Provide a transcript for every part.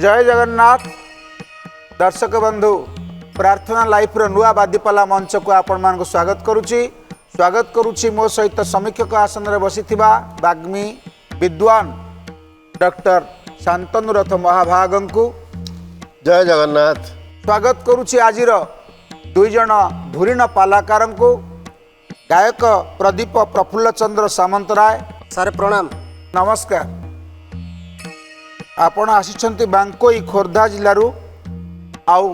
जय जगन्नाथ दर्शक बंधु प्रार्थना लाइफ नुआ बादीपाला मंच को आपण मान स्वागत करुच्ची मो सहित समीक्षक आसन में बसी वाग्मी विद्वान डॉक्टर शांतनुरथ महाभाग को जय जगन्नाथ स्वागत करुच्ची आज दुईज धुरीण पालाकार को गायक प्रदीप प्रफुल्ल चंद्र सामंतराय सर प्रणाम नमस्कार। आपण आसी बांकोई खोर्धा जिलूर आउ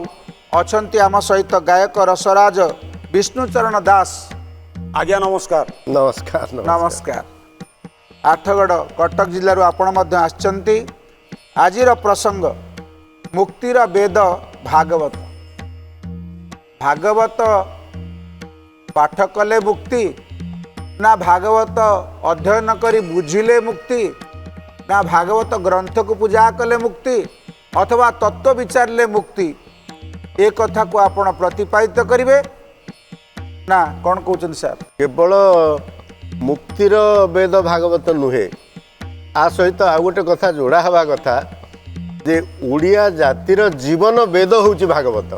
अछंती आम सहित गायक रसराज विष्णुचरण दास आज्ञा नमस्कार नमस्कार नमस्कार। आठगढ़ कटक जिलूर आपण मध्य आछंती आजिर प्रसंग मुक्तिर वेद भागवत भागवत पाठ कले मुक्ति ना भागवत अध्ययन करी बुझिले मुक्ति ना भागवत ग्रंथ को पूजा कले मुक्ति अथवा तत्व विचारे मुक्ति ए कथा को आपण प्रतिपादित करिवे ना कौन कहते सर केवल मुक्तिर वेद भागवत नुहे आ सहित आ गोटे कथा जोड़ा हवा कथा जे ओडिया जातिर जीवन वेद होउची भागवत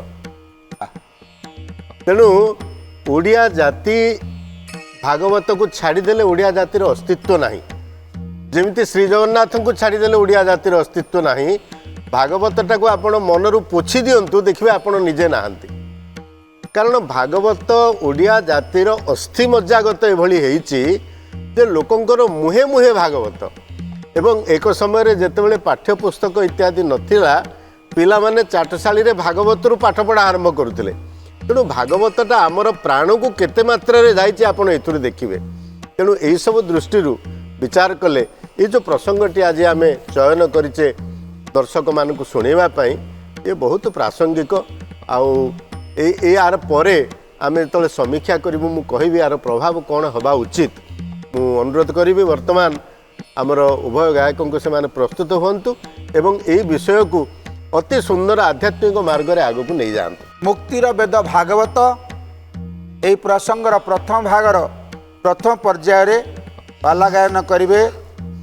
तेणु ओडिया जाति भागवत को छाड़देले ओडिया जातिर अस्तित्व नहीं जमिति श्री जगन्नाथ को छाड़देले ओडिया जातिर अस्तित्व नहीं भागवतटा को आपण मनरू पोछि दियंतु देखिबे आपण निजे नाहंती कारण भागवत ओडिया जातिर अस्थि मज्जागत एभली हेइची जे लोकंकर मुहे मुहे भागवत एवं एक समय रे जेतेबेले पाठ्यपुस्तक इत्यादि नथिला पिला माने चाटशाली रे भागवत रु पाठ पढ़ा आरंभ करुथिले तेणु भागवतटा आमर प्राण को केते मात्रा रे जाइछि आपण एथुरे देखिबे तेणु एई सब दृष्टि विचार कले ये जो प्रसंगटी आज आम चयन करिचे दर्शक मान को शुणा ये बहुत प्रासंगिक आर परे आम जो समीक्षा करूँ मु कहि यार प्रभाव कौन हवा उचित मु अनुरोध करी वर्तमान आमर उभय गायकों से माने प्रस्तुत हूँ एवं यही विषय को अति सुंदर आध्यात्मिक मार्ग में आग को नहीं जातु। मुक्तिर वेद भागवत यही प्रसंगर प्रथम भागर प्रथम पर्यायर पाला गायन करिवे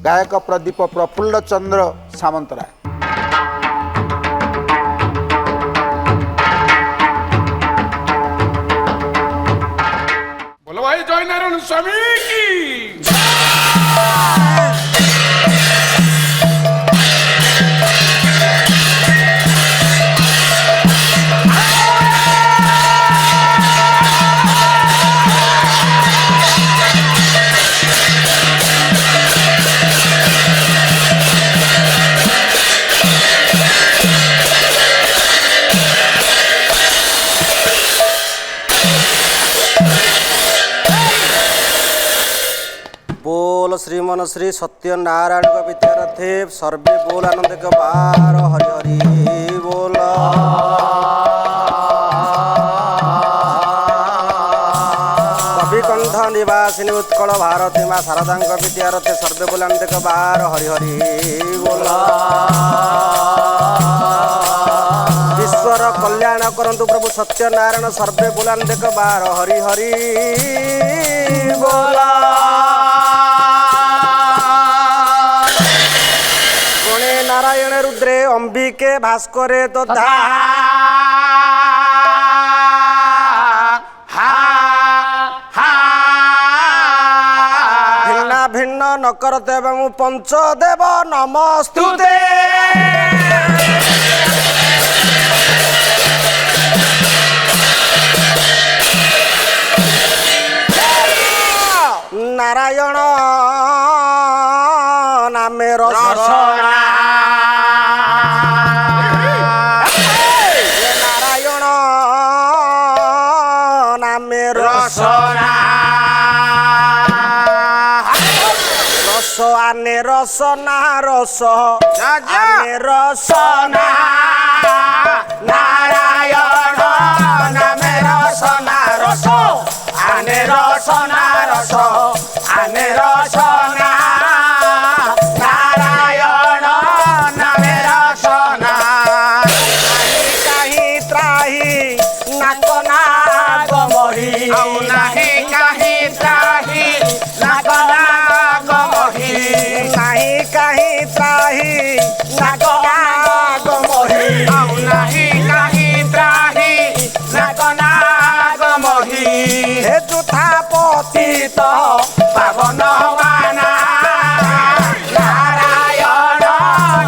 गायक प्रदीप प्रफुल्ल चंद्र सामंतराय। बोलो भाई जय नारायण स्वामी की बोल श्रीमन श्री सत्यनारायण का विद्यारथे सर्वे बोल आनंद के बार हरि हरि बोल। कविकंठ निवासिनी उत्कल भारती माँ शारदा विद्यारथे सर्वे बोल आनंद के बार हरि हरि बोल। ईश्वर कल्याण करंतु प्रभु सत्यनारायण सर्वे बोल आनंद के बार हरि हरि बोल। नारायण रुद्रे अंबिके भास्करे तो भिन्ना भिन्न न करते एवं पंचदेव नमस्तुते। नारायण नामे रसना नारायण नामे रसना रस आने रसना रस आने रसना नारायण नामे रसना रस आने रसना रस आने रसना नारायण नामे रसना कहीं त्राही नाकना गमही नहीं कहीं त्राही नाकना गमही नहीं कहीं त्राही नाकना गमही ପାବନ ବାନା ନାରାୟଣ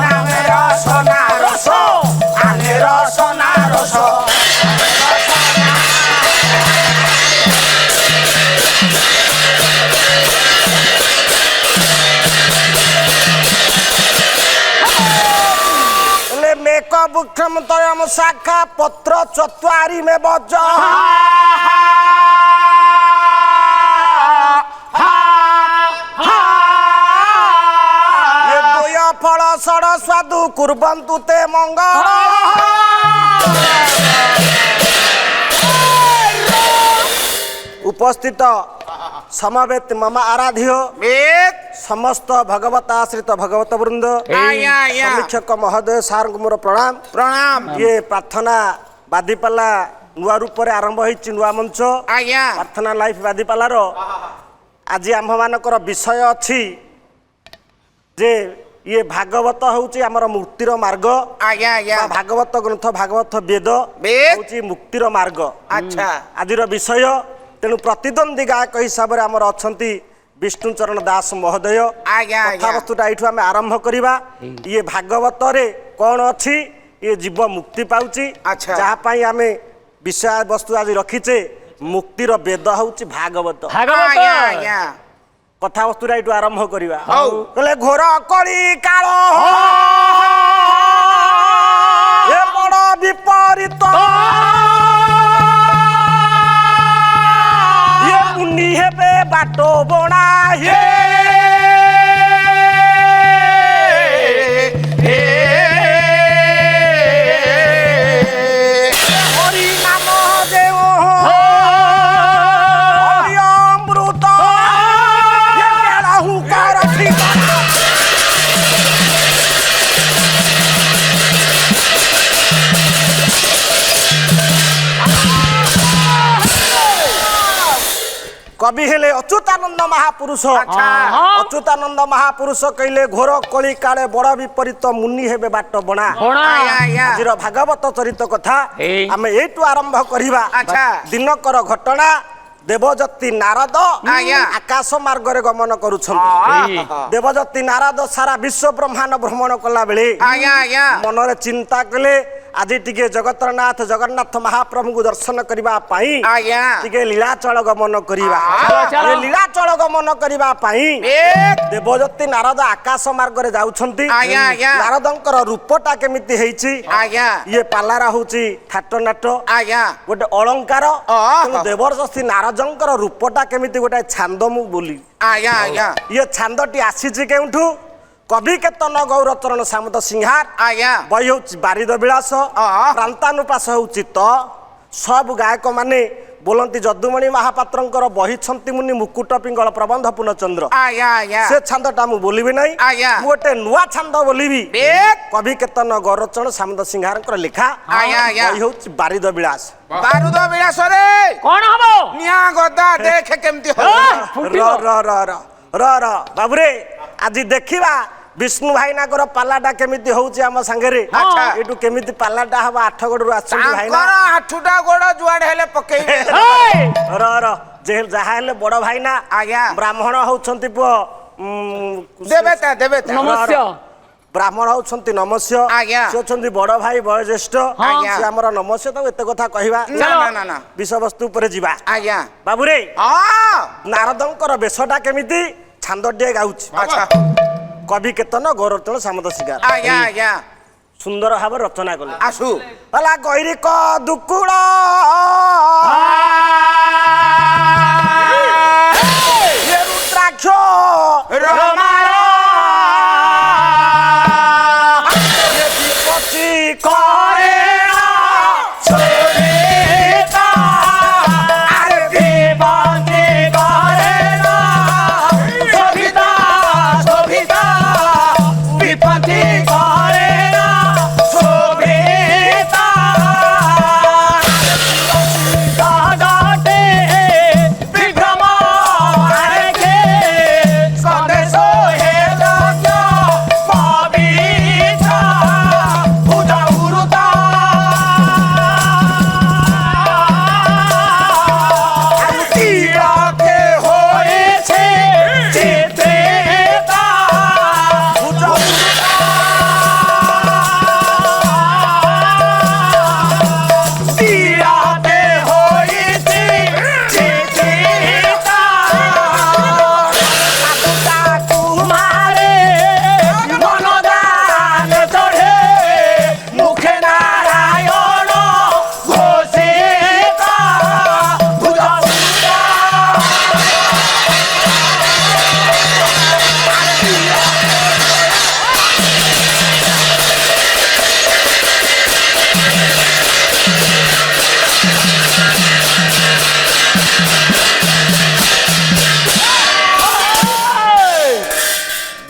ନାମେ ରସନା ରସ ଆନେ ରସନା ରସ मेक वृक्षम तयम शाखा पत्र चत्वारी में बज ये दुय फल सड़ स्वादु कुर्बन्तु ते मंगल उपस्थित समवेत मम आराध्य समस्त भगवत आश्रित भगवत वृंद समीक्षक महोदय सार मोर प्रणाम प्रणाम ये प्रार्थना बादीपाला नुआ रूप से आरंभ होती नुआ मंच प्रार्थना लाइफ बादीपालार आज आम मानकर विषय अच्छी जे ये भागवत हूँ आमर मुक्तिर मार्ग भागवत ग्रंथ भागवत वेद हूँ मुक्तिर मार्ग अच्छा आज विषय तेणु प्रतिद्वंदी गायक हिसाब से आमर अच्छा विष्णुचरण दास महोदय कथावस्तुटा ये आम आरंभ करवा ये भागवत रे कौन अच्छी ये जीव मुक्ति पाउची जहाँपाई आम विषय वस्तु आज रखीचे मुक्तिर वेद हूँ भागवत कथावस्तुटा ये आरंभ करवा कहले घोर कली काल ए बड़ विपरीत मुनि हेबे बाटो बणा हे हरि नाम देव हरि अमृत हूँ कर ठिकाना कवि हेले अच्युतानंद महापुरुष अच्युतानंद महापुरुष कहले घोर कली काले बड़ विपरीत मुनि हेबे बाट बणा आज भागवत चरित कथा आम एठू आरंभ करवा दिनकर घटना देवजती नारद आकाश मार्ग रे गमन करुछन देवजती नारद सारा विश्व ब्रह्मांड भ्रमण कला बेले मनरे चिंता कले आज टिके जगतरनाथ जगन्नाथ महाप्रभु को दर्शन करबा पाई टिके लीलाचल गमन करबा लीलाचल गमन करबा पाई देवजती नारद आकाश मार्ग रे जाउछंती नारदंकर रूपटा केमिति हेछि ये पालारा होछि ठाटनाट गोटे अलंकार देवरजती नारदंकर रूपटा केमिति गोटे छांद मु बोली ये छांदटी आसीछि केउठु कवि केतन गौरचरण सामत सिंहार बही हूँ बारिद विलास प्रांतानुपास हूँ चित्त सब गायक माने बोलती जदुमणि महापात्र बही छंती मुनि मुकुट पिंगल प्रबंध पूर्णचंद्र से छांदटा मु बोलिबी नहीं गोटे नुआ छांद बोलिबी कवि केतन गौरचरण सामत सिंहार लिखा बही हूँ बारिद विलास बारूद विलास रे कौन हम निया गदा देख केमती र बाबुरे आज देखिबा विष्णु भाईना को पालाटा केमिति होउची हम संगे रे एटू केमिति पालाटा हबा 8 गोड़ आछन भाईना आठटा गोड़ जुआड हेले पकेइबे र जेल जहा हेले बड़ भाईना ब्राह्मण होउछंती पो देवेता नमस्ते ब्राह्मण होउछंती नमस्य से होछंती बड़ भाई वयोज्येष्ठ से हमर नमस्य तो एते कथा कहिबा ना विषय वस्तु पर जीवा बाबू रे नारदंकर बेशटा केमिति छांदटिए गाउछ अच्छा कवि केतन गौरचरण सामत सिंगार सुंदर भाव रचना कले आसु हला गैरी क दुकुड़ ये रुद्राक्ष रमाळ ये विपत्ति करे सोरेता अरे देवांगे करेना शोभिता विपत्ति करेना शोभिता दादा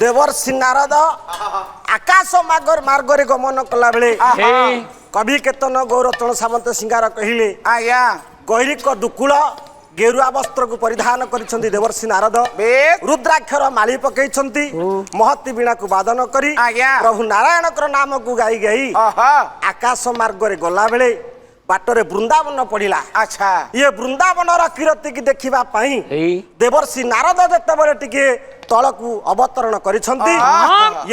ଦେବର୍ଷି ନାରଦ ଆକାଶ ମାର୍ଗରେ ଗମନ କଲା ବେଳେ କବି କେତନ ଗୌରଚରଣ ସାମନ୍ତ ସିଙ୍ଗାର କହିଲେ ଆଜ୍ଞା ଗୈରିକ ଦୁକୁଳ ଗେରୁଆ ବସ୍ତ୍ରକୁ ପରିଧାନ କରିଛନ୍ତି ଦେବର୍ଷି ନାରଦ ରୁଦ୍ରାକ୍ଷର ମାଳି ପକେଇଛନ୍ତି ମହତୀ ବୀଣାକୁ ବାଦନ କରି ଆଜ୍ଞା। ପ୍ରଭୁ ନାରାୟଣଙ୍କର ନାମକୁ ଗାଇ ଗାଇ ଆକାଶ ମାର୍ଗରେ ଗଲା ବେଳେ ବାଟରେ ବୃନ୍ଦାବନ ପଡିଲା। ଆଚ୍ଛା ଇଏ ବୃନ୍ଦାବନର କିରତିକି ଦେଖିବା ପାଇଁ ଦେବର୍ଷି ନାରଦ ଯେତେବେଳେ ଟିକେ ତଳକୁ ଅବତରଣ କରିଛନ୍ତି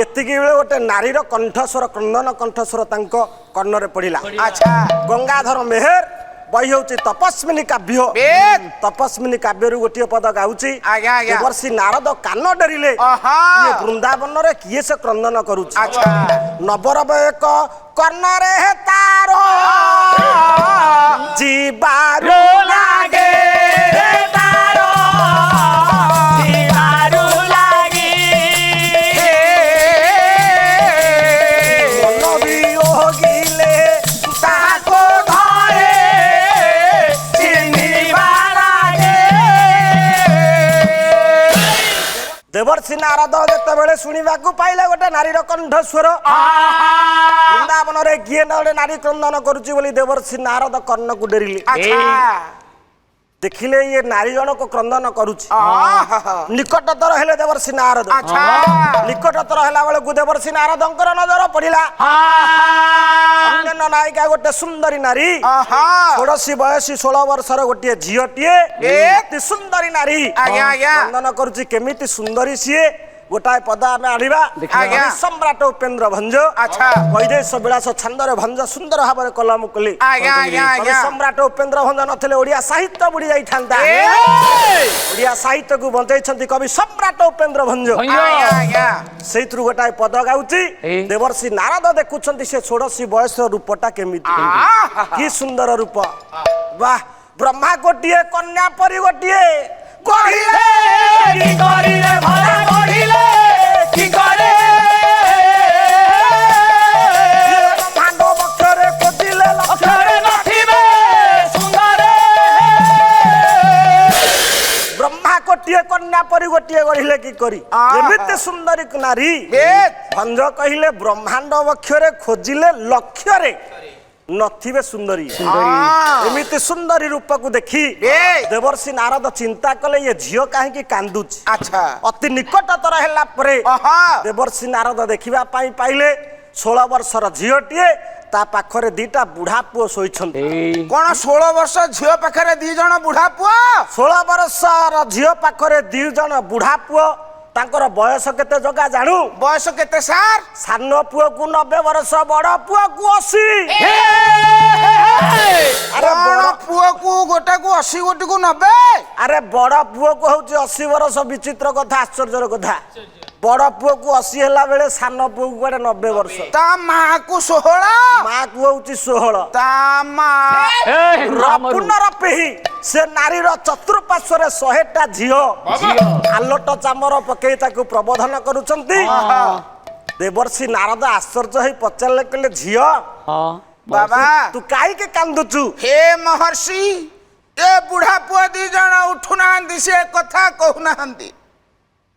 ଏତିକି ବେଳେ ଗୋଟେ ନାରୀର କଣ୍ଠସ୍ୱର କ୍ରନ୍ଦନ କଣ୍ଠସ୍ୱର ତାଙ୍କ କର୍ଣ୍ଣରେ ପଡିଲା। ଆଚ୍ଛା ଗଙ୍ଗାଧର ମେହେର ବହି ହଉଛି ତପସ୍ମିନୀ କାବ୍ୟ ତପସ୍ମିନୀ କାବ୍ୟରୁ ଗୋଟିଏ ପଦ ଗାଉଛି ଆଜ୍ଞା, ଆଜ୍ଞା। ଦେବର୍ଷି ନାରଦ କାନ ଡରିଲେ ଇଏ ବୃନ୍ଦାବନରେ କିଏ ସେ କ୍ରନ୍ଦନ କରୁଛି। ଆଚ୍ଛା ନବରବ ଏକ କର୍ଣ୍ଣରେ ତାର ଯିବାରୁ ଲାଗେ ତାର ଯିବାରୁ ଲାଗି ମନ ବିୟୋଗିଲେ ତାକୁ ଧରେ ଚିହ୍ନିବା ଲାଗେ ଦେବର୍ଷି ନାରଦ ଯେତେବେଳେ ଶୁଣିବାକୁ ପାଇଲେ ଗୋଟେ ନାରୀର କଣ୍ଠସ୍ୱର ବୃନ୍ଦାବନରେ କିଏ ନା ଗୋଟେ ନାରୀ କ୍ରନ୍ଦନ କରୁଛି ବୋଲି ଦେବର୍ଷି ନାରଦ କର୍ଣ୍ଣକୁ ଡରିଲେ। ଆଚ୍ଛା ଦେଖିଲେ ଇଏ ନାରୀ ଜଣକ କ୍ରନ୍ଦନ କରୁଛି ନିକଟତର ହେଲେ ଦେବର୍ଷି ନାରଦ ଆଚ୍ଛା ନିକଟତର ହେଲା ବେଳକୁ ଦେବର୍ଷି ନାରଦଙ୍କର ନଜର ପଡିଲା ଅନ୍ୟାନ୍ୟ ନାୟିକା ଗୋଟେ ସୁନ୍ଦରୀ ନାରୀ 16 ବୟସୀ 16 ବର୍ଷର ଗୋଟିଏ ଝିଅଟିଏ ଏତେ ସୁନ୍ଦରୀ ନାରୀ ଆଜ୍ଞା, ଆଜ୍ଞା। କ୍ରନ୍ଦନ କରୁଛି କେମିତି ସୁନ୍ଦରୀ ସିଏ ଗୋଟାଏ ପଦ ଆମେ ଆଣିବା ଆଜ୍ଞା। ସମ୍ରାଟ ଉପେନ୍ଦ୍ର ଭଞ୍ଜ ଆଚ୍ଛା ବୈଦେଶ ବିଳାସ ଛନ୍ଦରେ ଭଞ୍ଜ ସୁନ୍ଦର ଭାବରେ କଲମ କଲି ଆଜ୍ଞା, ଆଜ୍ଞା, ଆଜ୍ଞା। ସମ୍ରାଟ ଉପେନ୍ଦ୍ର ଭଞ୍ଜ ନଥିଲେ ଓଡିଆ ସାହିତ୍ୟ ବୁଡି ଯାଇଥାନ୍ତା ଓଡିଆ ସାହିତ୍ୟକୁ ବଞ୍ଚାଇଛନ୍ତି କବି ସମ୍ରାଟ ଉପେନ୍ଦ୍ର ଭଞ୍ଜ ଆଜ୍ଞା ଆଜ୍ଞା ସେଇଥିରୁ ଗୋଟାଏ ପଦ ଗାଉଛି ଦେବର୍ଷି ନାରଦ ଦେଖୁଛନ୍ତି ସେ 16 ବୟସର ରୂପଟା କେମିତି କି ସୁନ୍ଦର ରୂପ ବାଃ ବ୍ରହ୍ମା ଗୋଟିଏ କନ୍ୟା ପରି ଗୋଟିଏ କହିଲେ କି କରିଲେ ଭଲା କହିଲେ କି କରେ ବ୍ରହ୍ମାଣ୍ଡ ବକ୍ଷରେ ଖୋଜିଲେ ଅକ୍ଷରେ ନଥିବେ ସୁନ୍ଦରେ ବ୍ରହ୍ମା ଗୋଟିଏ କନ୍ୟା ପରି ଗୋଟିଏ ଗଢିଲେ କି କରି ଏମିତି ସୁନ୍ଦରୀ ନାରୀ ଭଞ୍ଜ କହିଲେ ବ୍ରହ୍ମାଣ୍ଡ ବକ୍ଷରେ ଖୋଜିଲେ ଲକ୍ଷ୍ୟରେ ନଥିବେ ସୁନ୍ଦରୀ ଏମିତି ସୁନ୍ଦରୀ ରୂପକୁ ଦେଖି ଦେବର୍ଷି ନାରଦ ଚିନ୍ତା କଲେ ଏ ଝିଅ କାହିଁକି କାନ୍ଦୁଛି। ଆଚ୍ଛା ଅତି ନିକଟତର ହେଲା ପରେ ଦେବର୍ଷି ନାରଦ ଦେଖିବା ପାଇଁ ପାଇଲେ 16 ବର୍ଷର ଝିଅଟିଏ ତା ପାଖରେ ଦିଟା ବୁଢା ପୁଅ ଶୋଇଛନ୍ତି। କଣ 16 ବର୍ଷ ଝିଅ ପାଖରେ 2 ଜଣ ବୁଢା ପୁଅ 16 ବର୍ଷର ଝିଅ ପାଖରେ 2 ଜଣ ବୁଢା ପୁଅ ତାଙ୍କର ବୟସ କେତେ ଜଗା ଜାଣୁ ବୟସ କେତେ ସାର୍ ସାନ ପୁଅକୁ 90 ବର୍ଷ ବଡ ପୁଅକୁ 80 ଆରେ ବଡ ପୁଅକୁ ଗୋଟାକୁ 80 ଗୋଟିକୁ 90 ଆରେ ବଡ ପୁଅକୁ ହଉଛି 80 ବର୍ଷ ବିଚିତ୍ର କଥା ଆଶ୍ଚର୍ଯ୍ୟର କଥା ବଡ ପୁଅକୁ 80 ହେଲା ବେଳେ ସାନ ପୁଅକୁ କୁଆଡେ 90 ବର୍ଷ ତା ମାକୁ 16 ମାକୁ ହଉଛି 16 ତା ମା ପୁନର ପେହି ସେ ନାରୀର ଚତୁଃପାର୍ଶ୍ୱରେ 100ଟା ଝିଅ ଆଲୋଟ ଚାମର ପକେଇ ତାକୁ ପ୍ରବୋଧନ କରୁଛନ୍ତି। ଦେବର୍ଷି ନାରଦ ଆଶ୍ଚର୍ଯ୍ୟ ହେଇ ପଚାରିଲେ କହିଲେ ଝିଅ ବାବା ତୁ କାହିଁକି କାନ୍ଦୁଛୁ। ହେ ମହର୍ଷି ଏ ବୁଢା ପୁଅ 2 ଜଣ ଉଠୁନାହାନ୍ତି ସେ କଥା କହୁନାହାନ୍ତି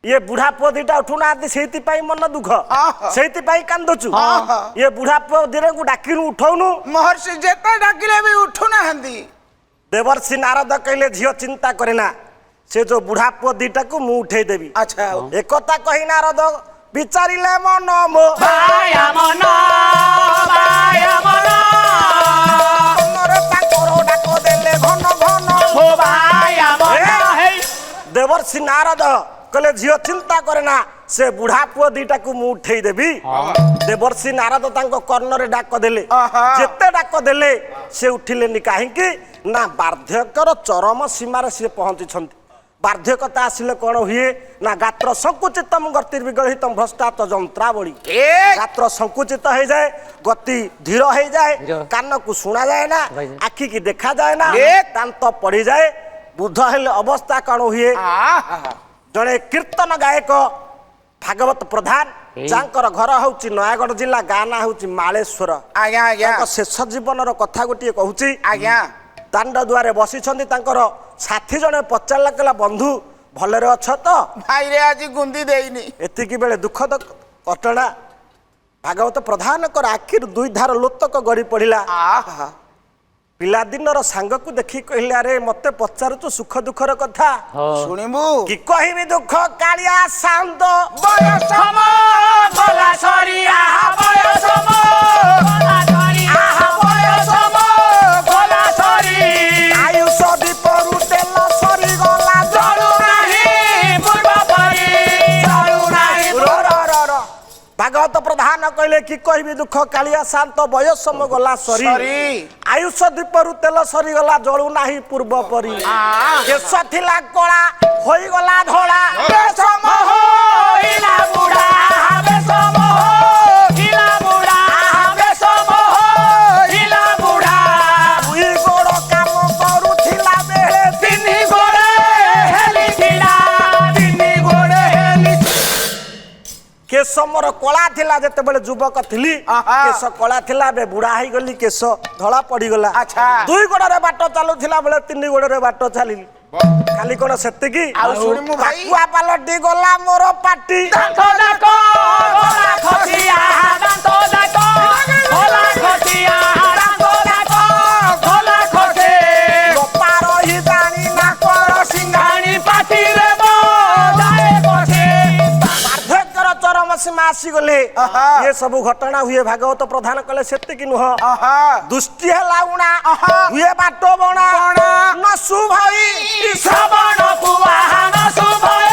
ये बुढ़ा पुଅ दिटा उठुना ସେଇଥିପାଇଁ ମନ ଦୁଃଖ ସେଇଥିପାଇଁ କାନ୍ଦୁଛୁ ये बुढ़ा पुଅ ଦିନକୁ ଡାକିରୁ ଉଠଉନୁ ମହର୍ଷି ଯେତେ ଡାକିଲେ ବି ଉଠୁନାହାନ୍ତି। ଦେବର୍ଷି ନାରଦ କହିଲେ ଝିଅ ଚିନ୍ତା करे ना ସେ ଯୋ ବୁଢା ପୁଅ ଦିଟାକୁ ମୁଁ ଉଠେଇ ଦେବି। ଆଚ୍ଛା ଏକଥା କହି ନାରଦ ବିଚାରିଲେ ମନ ମୋ ବାୟା ମନ ମନରେ ତାଙ୍କର ଡାକ ଦେଲେ ଘନ ଘନ ମୋ ବାୟା ମନ ଦେବର୍ଷି ନାରଦ कहले झियो चिंता करे ना से बुढ़ा पुआ दीटा को मु उठेई देबी। देवर्षि नारद तांको कर्णरे डाक देले जेते डाक देले से उठिलेनी काहेकि ना बार्धक्यर चरम सीमार से पहुंची छंती। बार्धक्यता आसिले कोन हुए ना गात्र संकुचितम गतिर विगलितम भ्रष्टात जंत्रावली गात्र संकुचित हो जाए गति धीर हो जाए कान को सुना जाए ना आखि की देखा जाए ना दांत पड़ी जाए बुद्ध हेले अवस्था कौन हुए जड़े कीर्तन गायक भागवत प्रधान जांकर घर होउची नयागढ़ जिला गाँ ना होउची मालेश्वर आज्ञा आज्ञा शेष जीवन कथा गोटे कहूची आज्ञा दांड दुआरे बसी साथी जने पचारा कहला बंधु ଭଲରେ ଅଛ ତ? ଭାଇରେ ଆଜି ଗୁନ୍ଦି ଦେଇନି। ଏତିକି ବେଳେ ଦୁଃଖଦ ଘଟଣା ଭାଗବତ ପ୍ରଧାନଙ୍କର ଆଖିରୁ ଦୁଇ ଧାର ଲୋତକ ଗଡ଼ି ପଡ଼ିଲା। ଆହା ପିଲାଦିନର ସାଙ୍ଗକୁ ଦେଖି କହିଲେ ଆରେ ମତେ ପଚାରୁଛୁ ସୁଖ ଦୁଃଖର କଥା, ଶୁଣିବୁ କି କହିବି ଦୁଃଖ କାଳିଆ ସାନ୍ଦ ବୟସ ମୋ ଗଲା ସରି ଆହା ବୟସ ମୋ ଗଲା ସରି ଆହା ବୟସ ମୋ ଗଲା ସରି ଆୟୁଷ ଦୀପରୁ ତେଲ ସରିଗଲା ଜଳୁ ନାହିଁ ପୂର୍ବ ପରି ଜଳୁ ନାହିଁ ଭାଗବତ ପ୍ରଧାନ କହିଲେ କି କହିବି ଦୁଃଖ କାଳିଆ ଶାନ୍ତ ବୟସ ମୋ ଗଲା ସରି ଆୟୁଷ ଦୀପରୁ ତେଲ ସରିଗଲା ଜଳୁ ନାହିଁ ପୂର୍ବ ପରି କେଶ ଥିଲା କଳା ହୋଇଗଲା ଧଳା ବେଶ ମୋହ ହିଲା ବୁଢା ବେଶ ମୋହ ହିଲା ବୁଢା ବେଶ ମୋହ ହିଲା ବୁଢା ଦୁଇ ଗୋଡ଼ କାମ କରୁଥିଲା ବେଳେ ତିନି ଗୋଡେ ହେଲିଥିଲା ତିନି ଗୋଡେ ହେଲି କେଶ ମୋର କଳା ଥିଲା ଯେତେବେଳେ ଯୁବକ ଥିଲି କେଶ କଳା ଥିଲା ଏବେ ବୁଢା ହେଇଗଲି କେଶ ଧଳା ପଡିଗଲା। ଆଚ୍ଛା। ଦୁଇ ଗୋଡରେ ବାଟ ଚାଲୁଥିଲା ବେଳେ ତିନି ଗୋଡରେ ବାଟ ଚାଲିଲି। ଖାଲି କଣ ସେତିକି ଆଉ ଶୁଣିମୁ ଭାଇ ଆକୁଆ ପାଲଟି ଗଲା ମୋର ପାଟି ଦାନ୍ତ ଯାକ ଗଲା ଖସି ଆହା ଦାନ୍ତ ଯାକ ଗଲା ଖସି ଆହା ଦାନ୍ତ ଯାକ ଗଲା ଖସି ଗୋପା ରହି ଜାଣି ନାକର ସିଙ୍ଗାଣି ପାଟିରେ ମୋ ଯାଏ ବସେ ବାର୍ଦ୍ଧକ୍ୟର ଚରମ ସୀମା ଆସିଗଲେ ଏ ସବୁ ଘଟଣା ହୁଏ। ଭାଗବତ ପ୍ରଧାନ କଲେ ସେତିକି ନୁହଁ ଦୃଷ୍ଟି ହେଲା ଉଣା ହୁଏ ବାଟ ବଣା ନସୁ ଭାଇ ଶ୍ରବଣକୁ ଆହାନ ଶୁଭଏ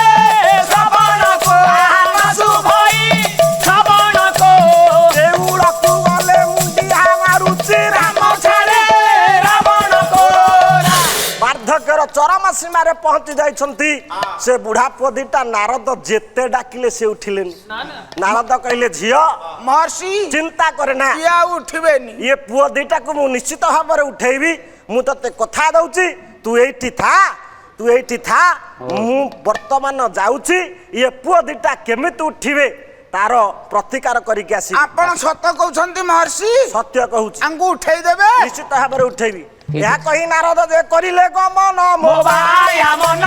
ଶ୍ରବଣକୁ ଆହାନ ଶୁଭଇ ଶ୍ରବଣକୁ ଦେଉଳକୁ ଗଲେ ମୁଣ୍ଡିଆ ମାରୁଛି ରାମ ଛାଡ଼େ ରାବଣକୁ ବାର୍ଦ୍ଧକ୍ୟର ଚରମ ସୀମାରେ ପହଞ୍ଚି ଯାଇଛନ୍ତି। ସେ ବୁଢା ପୁଅ ଦିଟା ନାରଦ ଯେତେ ଡାକିଲେ ସେ ଉଠିଲେନି। ନାରଦ କହିଲେ ଝିଅ ମହର୍ଷି ଚିନ୍ତା କରେ ନା କିଏ ଆଉ ଉଠିବେନି ଇଏ ପୁଅ ଦିଟାକୁ ମୁଁ ନିଶ୍ଚିତ ଭାବରେ ଉଠେଇବି। ମୁଁ ତତେ କଥା ଦଉଛି ତୁ ଏଇଠି ଥା ମୁଁ ବର୍ତ୍ତମାନ ଯାଉଛି। ଇଏ ପୁଅ ଦିଟା କେମିତି ଉଠିବେ ତାର ପ୍ରତିକାର କରିକି ଆସିବି। ଆପଣ ସତ କହୁଛନ୍ତି ମହର୍ଷି? ସତ୍ୟ କହୁଛି ଆଙ୍କୁ ଉଠେଇ ଦେବେ ନିଶ୍ଚିତ ଭାବରେ ଉଠେଇବି। ଏହା କହି ନାରଦ ଯେ କରିଲେ ଗମନ ମୋ ବାୟା ମନ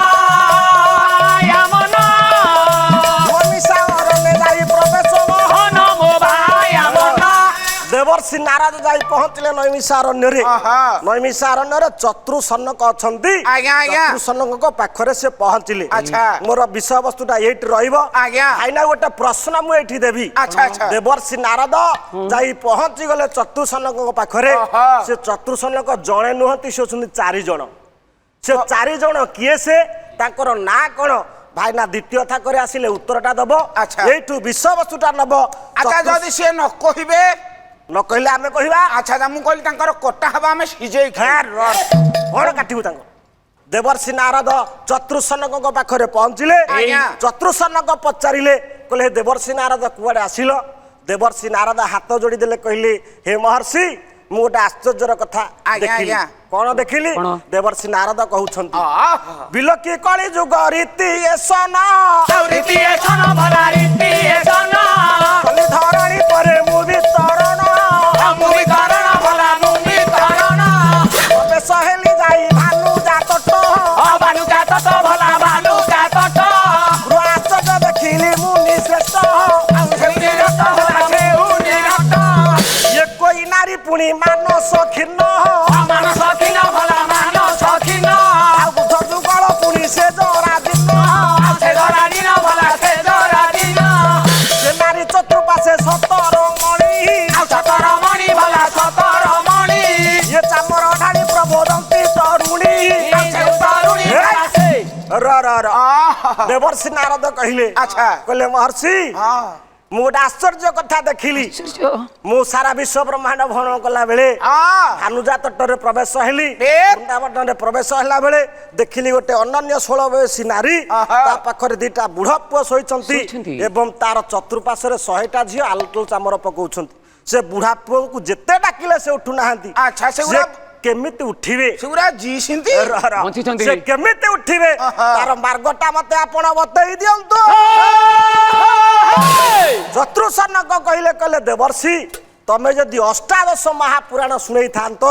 ମନୀଷା ଅରଣ୍ୟ ଯାଇ ପ୍ରବେଶ ହନ ମୋ ବାୟା ମନ ଦେବର୍ଷି ନାରଦ ଯାଇ ପହଞ୍ଚିଲେ ନୈମିଷା ଅରଣ୍ୟରେ। ନୈମିଷା ଅରଣ୍ୟରେ ଚତୁଃସନକ ଅଛନ୍ତି। ଆଜ୍ଞା, ଆଜ୍ଞା। ଚତୁଃସନକଙ୍କ ପାଖରେ ସେ ପହଞ୍ଚିଲେ। ଆଚ୍ଛା। ମୋର ବିଷୟବସ୍ତୁଟା ଏଇଠି ରହିବ। ଆଜ୍ଞା। ଭାଇନା ଗୋଟେ ପ୍ରଶ୍ନ ମୁଁ ଏଇଠି ଦେବି। ଆଚ୍ଛା, ଆଚ୍ଛା। ଦେବର୍ଷି ନାରଦ ଯାଇ ପହଞ୍ଚି ଗଲେ ଚତୁଃସନକଙ୍କ ପାଖରେ। ସେ ଚତୁଃସନକ ଜଣେ ନୁହନ୍ତି, ସେ ଅଛନ୍ତି 4 ଜଣ। ସେ 4 ଜଣ କିଏ ସେ ତାଙ୍କର ନାଁ କଣ ଭାଇନା ଦ୍ୱିତୀୟ ଥାକରେ ଆସିଲେ ଉତ୍ତରଟା ଦବ। ଆଚ୍ଛା। ଏଇଠୁ ବିଷୟବସ୍ତୁଟା ନବ। ଆଚ୍ଛା ଯଦି ସିଏ ନ କହିବେ ନ କହିଲେ ଆମେ କହିବା ଆଚ୍ଛା ମୁଁ କହିଲି ତାଙ୍କର କଟା ହବା ଆମେ ସିଝେଇ କଣ କାଟିବୁ ତାଙ୍କୁ। ଦେବର୍ଷି ନାରଦ ଚତୁଃସନକଙ୍କ ପାଖରେ ପହଞ୍ଚିଲେ। ଆଜ୍ଞା। ଚତୁଃସନକ ପଚାରିଲେ କହିଲେ ହେ ଦେବର୍ଷି ନାରଦ କୁଆଡେ ଆସିଲ? ଦେବର୍ଷି ନାରଦ ହାତ ଯୋଡି ଦେଲେ କହିଲେ ହେ ମହର୍ଷି ମୁଁ ଗୋଟେ ଆଶ୍ଚର୍ଯ୍ୟର କଥା ଆଜ୍ଞା, ଦେଖିଲି। ଆଜ୍ଞା। କଣ ଦେଖିଲି? ଦେବର୍ଷି ନାରଦ କହୁଛନ୍ତି ବିଲକି କଳି ଯୁଗ ରୀତି ଏସନ ରୀତି ଏସନ ଭଲା ରୀତି ଏସନ କଲି ଧରଣୀ ପରେ ମୁଁ ବିତରଣ ମୁଁ ବିତରଣ ଭଲା ମୁଁ ବିତରଣ ପ୍ରବେଶ ହେଲି ଯାଇ ଭାନୁ ଜାତଟ ଭାନୁ ଜାତଟ ଭଲା ଭାନୁ ଜାତଟ ଆଶ୍ଚର୍ଯ୍ୟ ଦେଖିଲି ମୁଁ ନିଶ୍ରେଷ୍ଠ ଇଏ କୋଇ ନାରୀ ପୁଣି ମାନସ କ୍ଷୀର୍ଣ୍ଣ ମାନସ କ୍ଷୀଣ ଭଲା ମାନସ କ୍ଷୀଣ ଆଉ ବୁଧ ଯୁଗଳ ପୁଣି ସେ ଜରା ଦିନ ସେ ଜରା ଦିନ ଭଲା ସେ ଜରା ଦିନ ସେ ନାରୀ ଚତୁର୍ପାଶେ 17 ମଣି ଆଉ 17 ମଣି ଭଲା 17 ମଣି ଇଏ ଚାମର ଢାଳି ପ୍ରବୋଧନ୍ତି ତରୁଣୀ ତରୁଣୀ ଦେବର୍ଷି ନାରଦ କହିଲେ ଆଚ୍ଛା। କହିଲେ ମହର୍ଷି ମୁଁ ଗୋଟେ ଆଶ୍ଚର୍ଯ୍ୟ କଥା ଦେଖିଲି। ମୁଁ ସାରା ବିଶ୍ୱ ବ୍ରହ୍ମାଣ୍ଡ ଭ୍ରମଣ କଲା ବେଳେ ହାନୁଜା ତଟରେ ପ୍ରବେଶ ହେଲି। ବୃନ୍ଦାବନରେ ପ୍ରବେଶ ହେଲା ବେଳେ ଦେଖିଲି ଗୋଟେ ଅନନ୍ୟ 16 ବୟସୀ ନାରୀ ତା ପାଖରେ 2ଟା ବୁଢ ପୁଅ ଶୋଇଛନ୍ତି ଏବଂ ତାର ଚତୁର୍ପାର୍ଶ୍ୱରେ 100ଟା ଝିଅ ଆଲଟୋ ଚାମର ପକାଉଛନ୍ତି। ସେ ବୁଢା ପୁଅକୁ ଯେତେ ଡାକିଲେ ସେ ଉଠୁନାହାନ୍ତି। ଆଚ୍ଛା, ସେଗୁଡା କେମିତି ଉଠିବେ? ସେଗୁଡା ଜିସିନ୍ତି ସେ କେମିତି ଉଠିବେ ତାର ମାର୍ଗଟା ମତେ ଆପଣ ବତେଇ ଦିଅନ୍ତୁ। ଚତୁଃସନକ କହିଲେ ଦେବର୍ଷି ତମେ ଯଦି ଅଷ୍ଟାଦଶ ମହାପୁରାଣ ଶୁଣେଇଥାନ୍ତ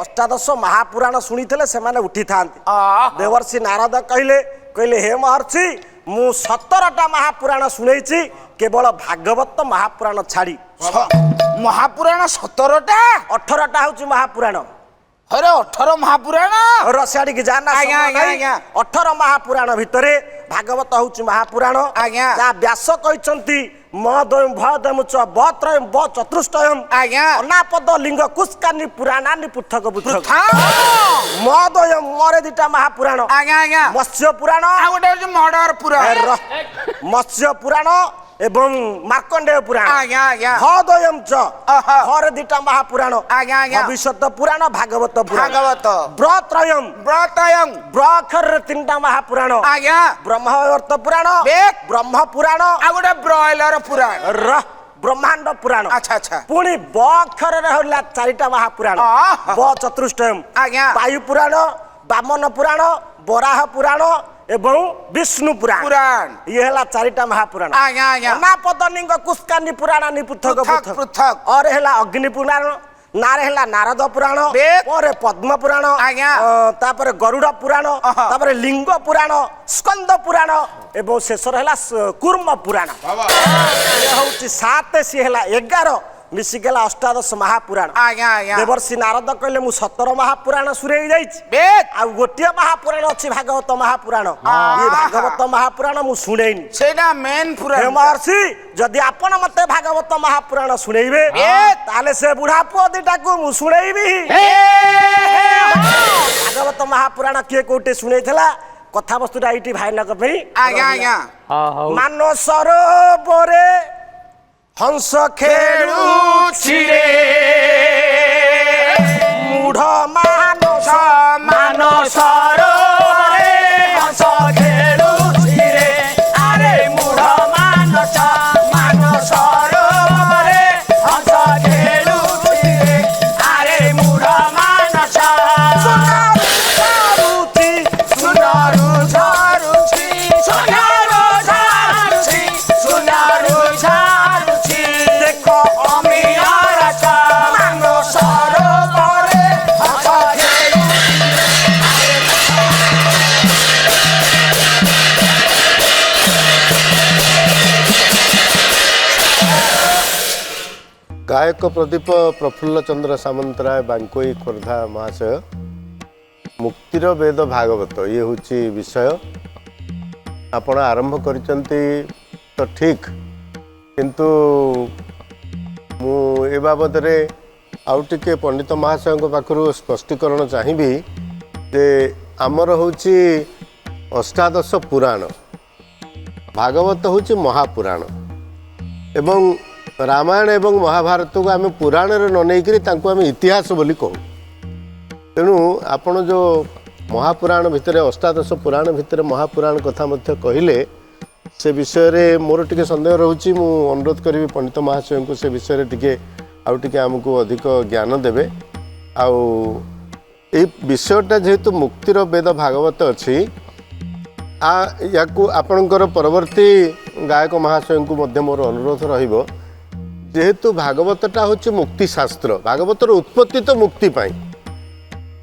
ଅଷ୍ଟାଦଶ ମହାପୁରାଣ ଶୁଣିଥିଲେ ସେମାନେ ଉଠିଥାନ୍ତି। ଦେବର୍ଷି ନାରଦ କହିଲେ कहले हे महर्षि मु 17टा महापुराण शुणेछि केवल भागवत महापुराण छाड़ी महापुराण 17टा 18टा हूँ महापुराण अरे 18 महापुराण रसियाड़ी की जाना आज्ञा, आज्ञा, आज्ञा। 18 महापुराण भितरे भागवत हूँ महापुराण आज्ञा। जहाँ व्यास कहते मदयम भदम च बत्रयम ब चतुष्टयम आज्ञा। अनापद लिंग कुस्कानि पुराणानि पृथक पृथक हाँ। मदयम मरे दिटा महापुराण आज्ञा आज्ञा मत्स्य पुराण आ गोटे हଉଛି मर्डर पुराण मत्स्य पुराण एवं मार्कंडेय पुराण आज्ञा आज्ञा हदयम च अहा। हरे दिटा महापुराण आज्ञा आज्ञा भविष्यत पुराण भागवत पुराण भागवत ब्रत्रयम व्रतयं ब्रखर 3टा महापुराण आज्ञा ब्रह्मवर्त पुराण वेद। ब्रह्म पुराण आ गोटे ब्रॉयलर पुराण ब्रह्मांड पुराण अच्छा अच्छा पुणी बखर रहला 4टा महापुराण आहा। ब चतुष्टयम आज्ञा। वायु पुराण वामन पुराण वराह पुराण एवं विष्णु पुराण पुराण ये हला 4टा महापुराण आज्ञा आज्ञा अनापदलिंग कुस्कानि पुराणानि पृथक पृथक पृथक और हेला अग्नि पुराण नारे हेला नारद पुराण वेद। और पद्म पुराण आज्ञा। तापर गरुड़ पुराण अहा। तापर लिंग पुराण स्कंद पुराण एवं शेष हेला कूर्म पुराण ये हଉଛି 7 सी हेला 11 मिसिकेला 18 महापुराण आज्ञा आज्ञा देवर्षि नारद कहले मु 17 महापुराण सुरेई जाइछि वेद आ गोटिए महापुराण अछि भागवत महापुराण ये भागवत महापुराण मु सुनेइनी सेना मेन हे पुराण महर्षि जदि आपण मते भागवत महापुराण शुणेबे ताले से बुढ़ा पुओ दिटा को मु शुणेबी भागवत महापुराण किए कोटे शुणेथला कथा वस्तुटा एठी भाइनक पई आज्ञा आज्ञा मानो सरोबरे हंस खेलुछि रे मूढ़ मानस मानस सरोवरे हंस खेलुछि रे आरे मूढ़ मानस मानस सरोवरे हंस खेलुछि रे आरे मूढ़ मानस सुनारू झारुछि सुनारू झारुछि सुनारू झारुछि देखो अमियार मानस सरोवरे हंस खेलुछि ଗାୟକ ପ୍ରଦୀପ ପ୍ରଫୁଲ୍ଲ ଚନ୍ଦ୍ର ସାମନ୍ତରାୟ ବାଙ୍କୋଇ ଖୋର୍ଦ୍ଧା ମହାଶୟ ମୁକ୍ତିର ବେଦ ଭାଗବତ ଇଏ ହେଉଛି ବିଷୟ ଆପଣ ଆରମ୍ଭ କରିଛନ୍ତି ତ ଠିକ୍ କିନ୍ତୁ ମୁଁ ଏ ବାବଦରେ ଆଉ ଟିକେ ପଣ୍ଡିତ ମହାଶୟଙ୍କ ପାଖରୁ ସ୍ପଷ୍ଟୀକରଣ ଚାହିଁବି ଯେ ଆମର ହେଉଛି ଅଷ୍ଟାଦଶ ପୁରାଣ ଭାଗବତ ହେଉଛି ମହାପୁରାଣ ଏବଂ ରାମାୟଣ ଏବଂ ମହାଭାରତକୁ ଆମେ ପୁରାଣରେ ନ ନେଇକରି ତାଙ୍କୁ ଆମେ ଇତିହାସ ବୋଲି କହୁ ତେଣୁ ଆପଣ ଯେଉଁ ମହାପୁରାଣ ଭିତରେ ଅଷ୍ଟାଦଶ ପୁରାଣ ଭିତରେ ମହାପୁରାଣ କଥା ମଧ୍ୟ କହିଲେ ସେ ବିଷୟରେ ମୋର ଟିକେ ସନ୍ଦେହ ରହୁଛି ମୁଁ ଅନୁରୋଧ କରିବି ପଣ୍ଡିତ ମହାଶୟଙ୍କୁ ସେ ବିଷୟରେ ଟିକେ ଆଉ ଟିକେ ଆମକୁ ଅଧିକ ଜ୍ଞାନ ଦେବେ ଆଉ ଏଇ ବିଷୟଟା ଯେହେତୁ ମୁକ୍ତିର ବେଦ ଭାଗବତ ଅଛି ୟାକୁ ଆପଣଙ୍କର ପରବର୍ତ୍ତୀ ଗାୟକ ମହାଶୟଙ୍କୁ ମଧ୍ୟ ମୋର ଅନୁରୋଧ ରହିବ ଯେହେତୁ ଭାଗବତଟା ହେଉଛି ମୁକ୍ତିଶାସ୍ତ୍ର ଭାଗବତର ଉତ୍ପତ୍ତି ତ ମୁକ୍ତି ପାଇଁ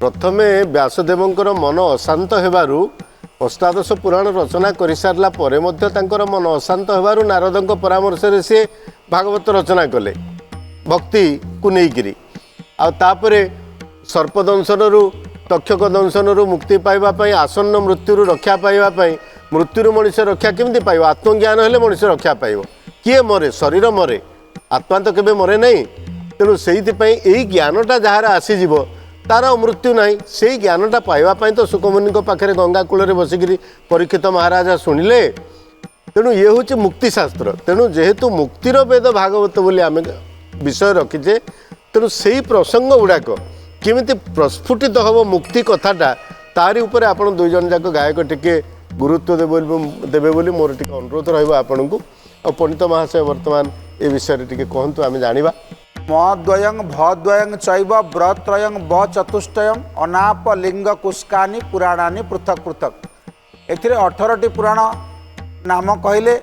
ପ୍ରଥମେ ବ୍ୟାସଦେବଙ୍କର ମନ ଅଶାନ୍ତ ହେବାରୁ ଅଷ୍ଟାଦଶ ପୁରାଣ ରଚନା କରିସାରିଲା ପରେ ମଧ୍ୟ ତାଙ୍କର ମନ ଅଶାନ୍ତ ହେବାରୁ ନାରଦଙ୍କ ପରାମର୍ଶରେ ସେ ଭାଗବତ ରଚନା କଲେ ଭକ୍ତିକୁ ନେଇକିରି ଆଉ ତାପରେ ସର୍ପଦଂଶନରୁ ତକ୍ଷକ ଦଂଶନରୁ ମୁକ୍ତି ପାଇବା ପାଇଁ ଆସନ୍ନ ମୃତ୍ୟୁରୁ ରକ୍ଷା ପାଇବା ପାଇଁ ମୃତ୍ୟୁରୁ ମଣିଷ ରକ୍ଷା କେମିତି ପାଇବ ଆତ୍ମଜ୍ଞାନ ହେଲେ ମଣିଷ ରକ୍ଷା ପାଇବ କିଏ ମରେ ଶରୀର ମରେ ଆତ୍ମା ତ କେବେ ମରେ ନାହିଁ ତେଣୁ ସେଇଥିପାଇଁ ଏଇ ଜ୍ଞାନଟା ଯାହାର ଆସିଯିବ ତାର ମୃତ୍ୟୁ ନାହିଁ ସେଇ ଜ୍ଞାନଟା ପାଇବା ପାଇଁ ତ ସୁକମୁନିଙ୍କ ପାଖରେ ଗଙ୍ଗା କୂଳରେ ବସିକିରି ପରୀକ୍ଷିତ ମହାରାଜା ଶୁଣିଲେ ତେଣୁ ଇଏ ହେଉଛି ମୁକ୍ତିଶାସ୍ତ୍ର ତେଣୁ ଯେହେତୁ ମୁକ୍ତିର ବେଦ ଭାଗବତ ବୋଲି ଆମେ ବିଷୟ ରଖିଛେ ତେଣୁ ସେଇ ପ୍ରସଙ୍ଗ ଗୁଡ଼ାକ କେମିତି ପ୍ରସ୍ଫୁଟିତ ହେବ ମୁକ୍ତି କଥାଟା ତାରି ଉପରେ ଆପଣ ଦୁଇ ଜଣ ଯାକ ଗାୟକ ଟିକେ ଗୁରୁତ୍ୱ ଦେବେ ବୋଲି ମୋର ଟିକେ ଅନୁରୋଧ ରହିବ ଆପଣଙ୍କୁ ଆଉ ପଣ୍ଡିତ ମହାଶୟ ବର୍ତ୍ତମାନ ଏ ବିଷୟରେ ଟିକେ କୁହନ୍ତୁ ଆମେ ଜାଣିବା ମଦ୍ୱୟଂ ଭଦ୍ୱୟଂ ଚୈବ ବ୍ରତ୍ରୟଂ ବ ଚତୁଷ୍ଟୟଂ ଅନାପ ଲିଙ୍ଗ କୁସ୍କାନି ପୁରାଣାନି ପୃଥକ ପୃଥକ ଏଥିରେ 18ଟି ପୁରାଣ ନାମ କହିଲେ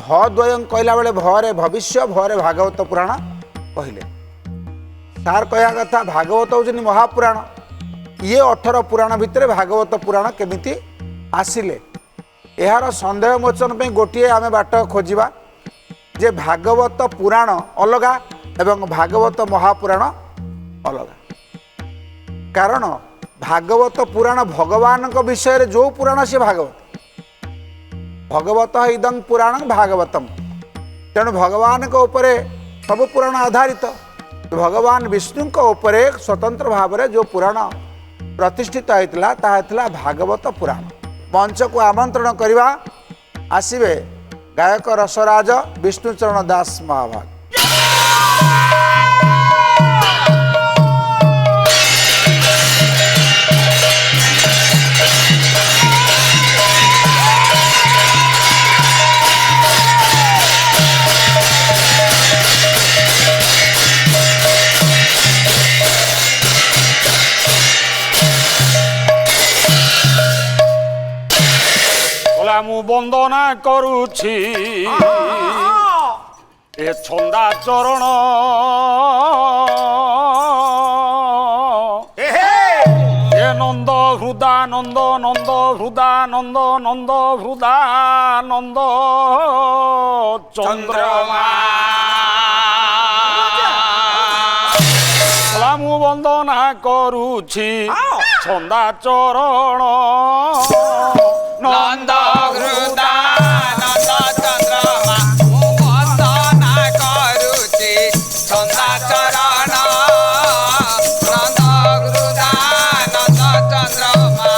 ଭଦ୍ୱୟଂ କହିଲା ବେଳେ ଭରେ ଭବିଷ୍ୟ ଭରେ ଭାଗବତ ପୁରାଣ କହିଲେ ସାର୍ କହିବା କଥା ଭାଗବତ ହେଉଛନ୍ତି ମହାପୁରାଣ ଇଏ 18 ପୁରାଣ ଭିତରେ ଭାଗବତ ପୁରାଣ କେମିତି ଆସିଲେ यार सन्देह मोचन पे गोटे आम बाट खोजा जे भागवत पुराण अलग एवं भागवत महापुराण अलग। कारण भागवत पुराण भगवान विषय जो पुराण से भागवत भगवत इदं पुराण भागवतम तेणु भगवान को उपरे सब पुराण आधारित। भगवान विष्णु को उपरे स्वतंत्र भाव में जो पुराण प्रतिष्ठित होता ताहा भागवत पुराण। मंच को आमंत्रण करवा आसिबे गायक रसराज विष्णुचरण दास महाभाग। ମୁଁ ବନ୍ଦନା କରୁଛି ଏ ଛନ୍ଦା ଚରଣ ଏ ନନ୍ଦ ହୃଦା ନନ୍ଦ ନନ୍ଦ ହୃଦା ନନ୍ଦ ନନ୍ଦ ହୃଦା ନନ୍ଦ ଚନ୍ଦ୍ରମା ମୁଁ ବନ୍ଦନା କରୁଛି ଛନ୍ଦା ଚରଣ ନନ୍ଦ ହୃଦା ନନ୍ଦ ଚନ୍ଦ୍ରମା ମୁଁ ବନ୍ଦନା କରୁଛି ଛନ୍ଦା ଚରଣ ନନ୍ଦ ହୃଦା ନନ୍ଦ ଚନ୍ଦ୍ରମା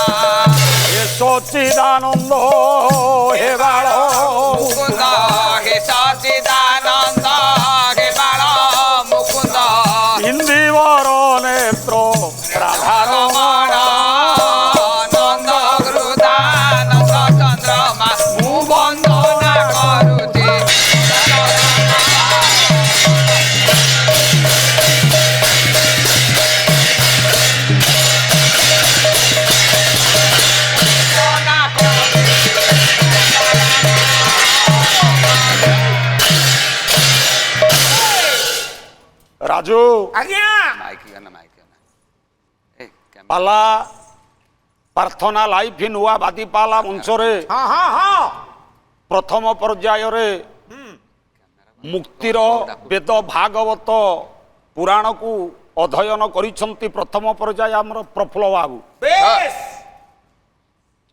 ଏ ସଚିଦାନନ୍ଦ ହେ ବାଳ ମୁକୁନ୍ଦ ହେ ସଚିଦାନନ୍ଦ ହେ ବାଳ ମୁକୁନ୍ଦ ଇନ୍ଦିବର ନେତ୍ର ରାଧାରମଣ ନନ୍ଦ ହୃଦା ନନ୍ଦ ଚନ୍ଦ୍ରମା ମୁଁ ବନ୍ଦନା କରୁଛି ରାଜୁ ପାଲା ପ୍ରାର୍ଥନା ଲାଇଫ ନୂଆ ବାଦୀପାଲା ମଞ୍ଚରେ ପ୍ରଥମ ପର୍ଯ୍ୟାୟରେ ମୁକ୍ତିର ବେଦ ଭାଗବତ ପୁରାଣକୁ ଅଧ୍ୟୟନ କରିଛନ୍ତି। ପ୍ରଥମ ପର୍ଯ୍ୟାୟ ଆମର ପ୍ରଫୁଲ୍ଲ ବାବୁ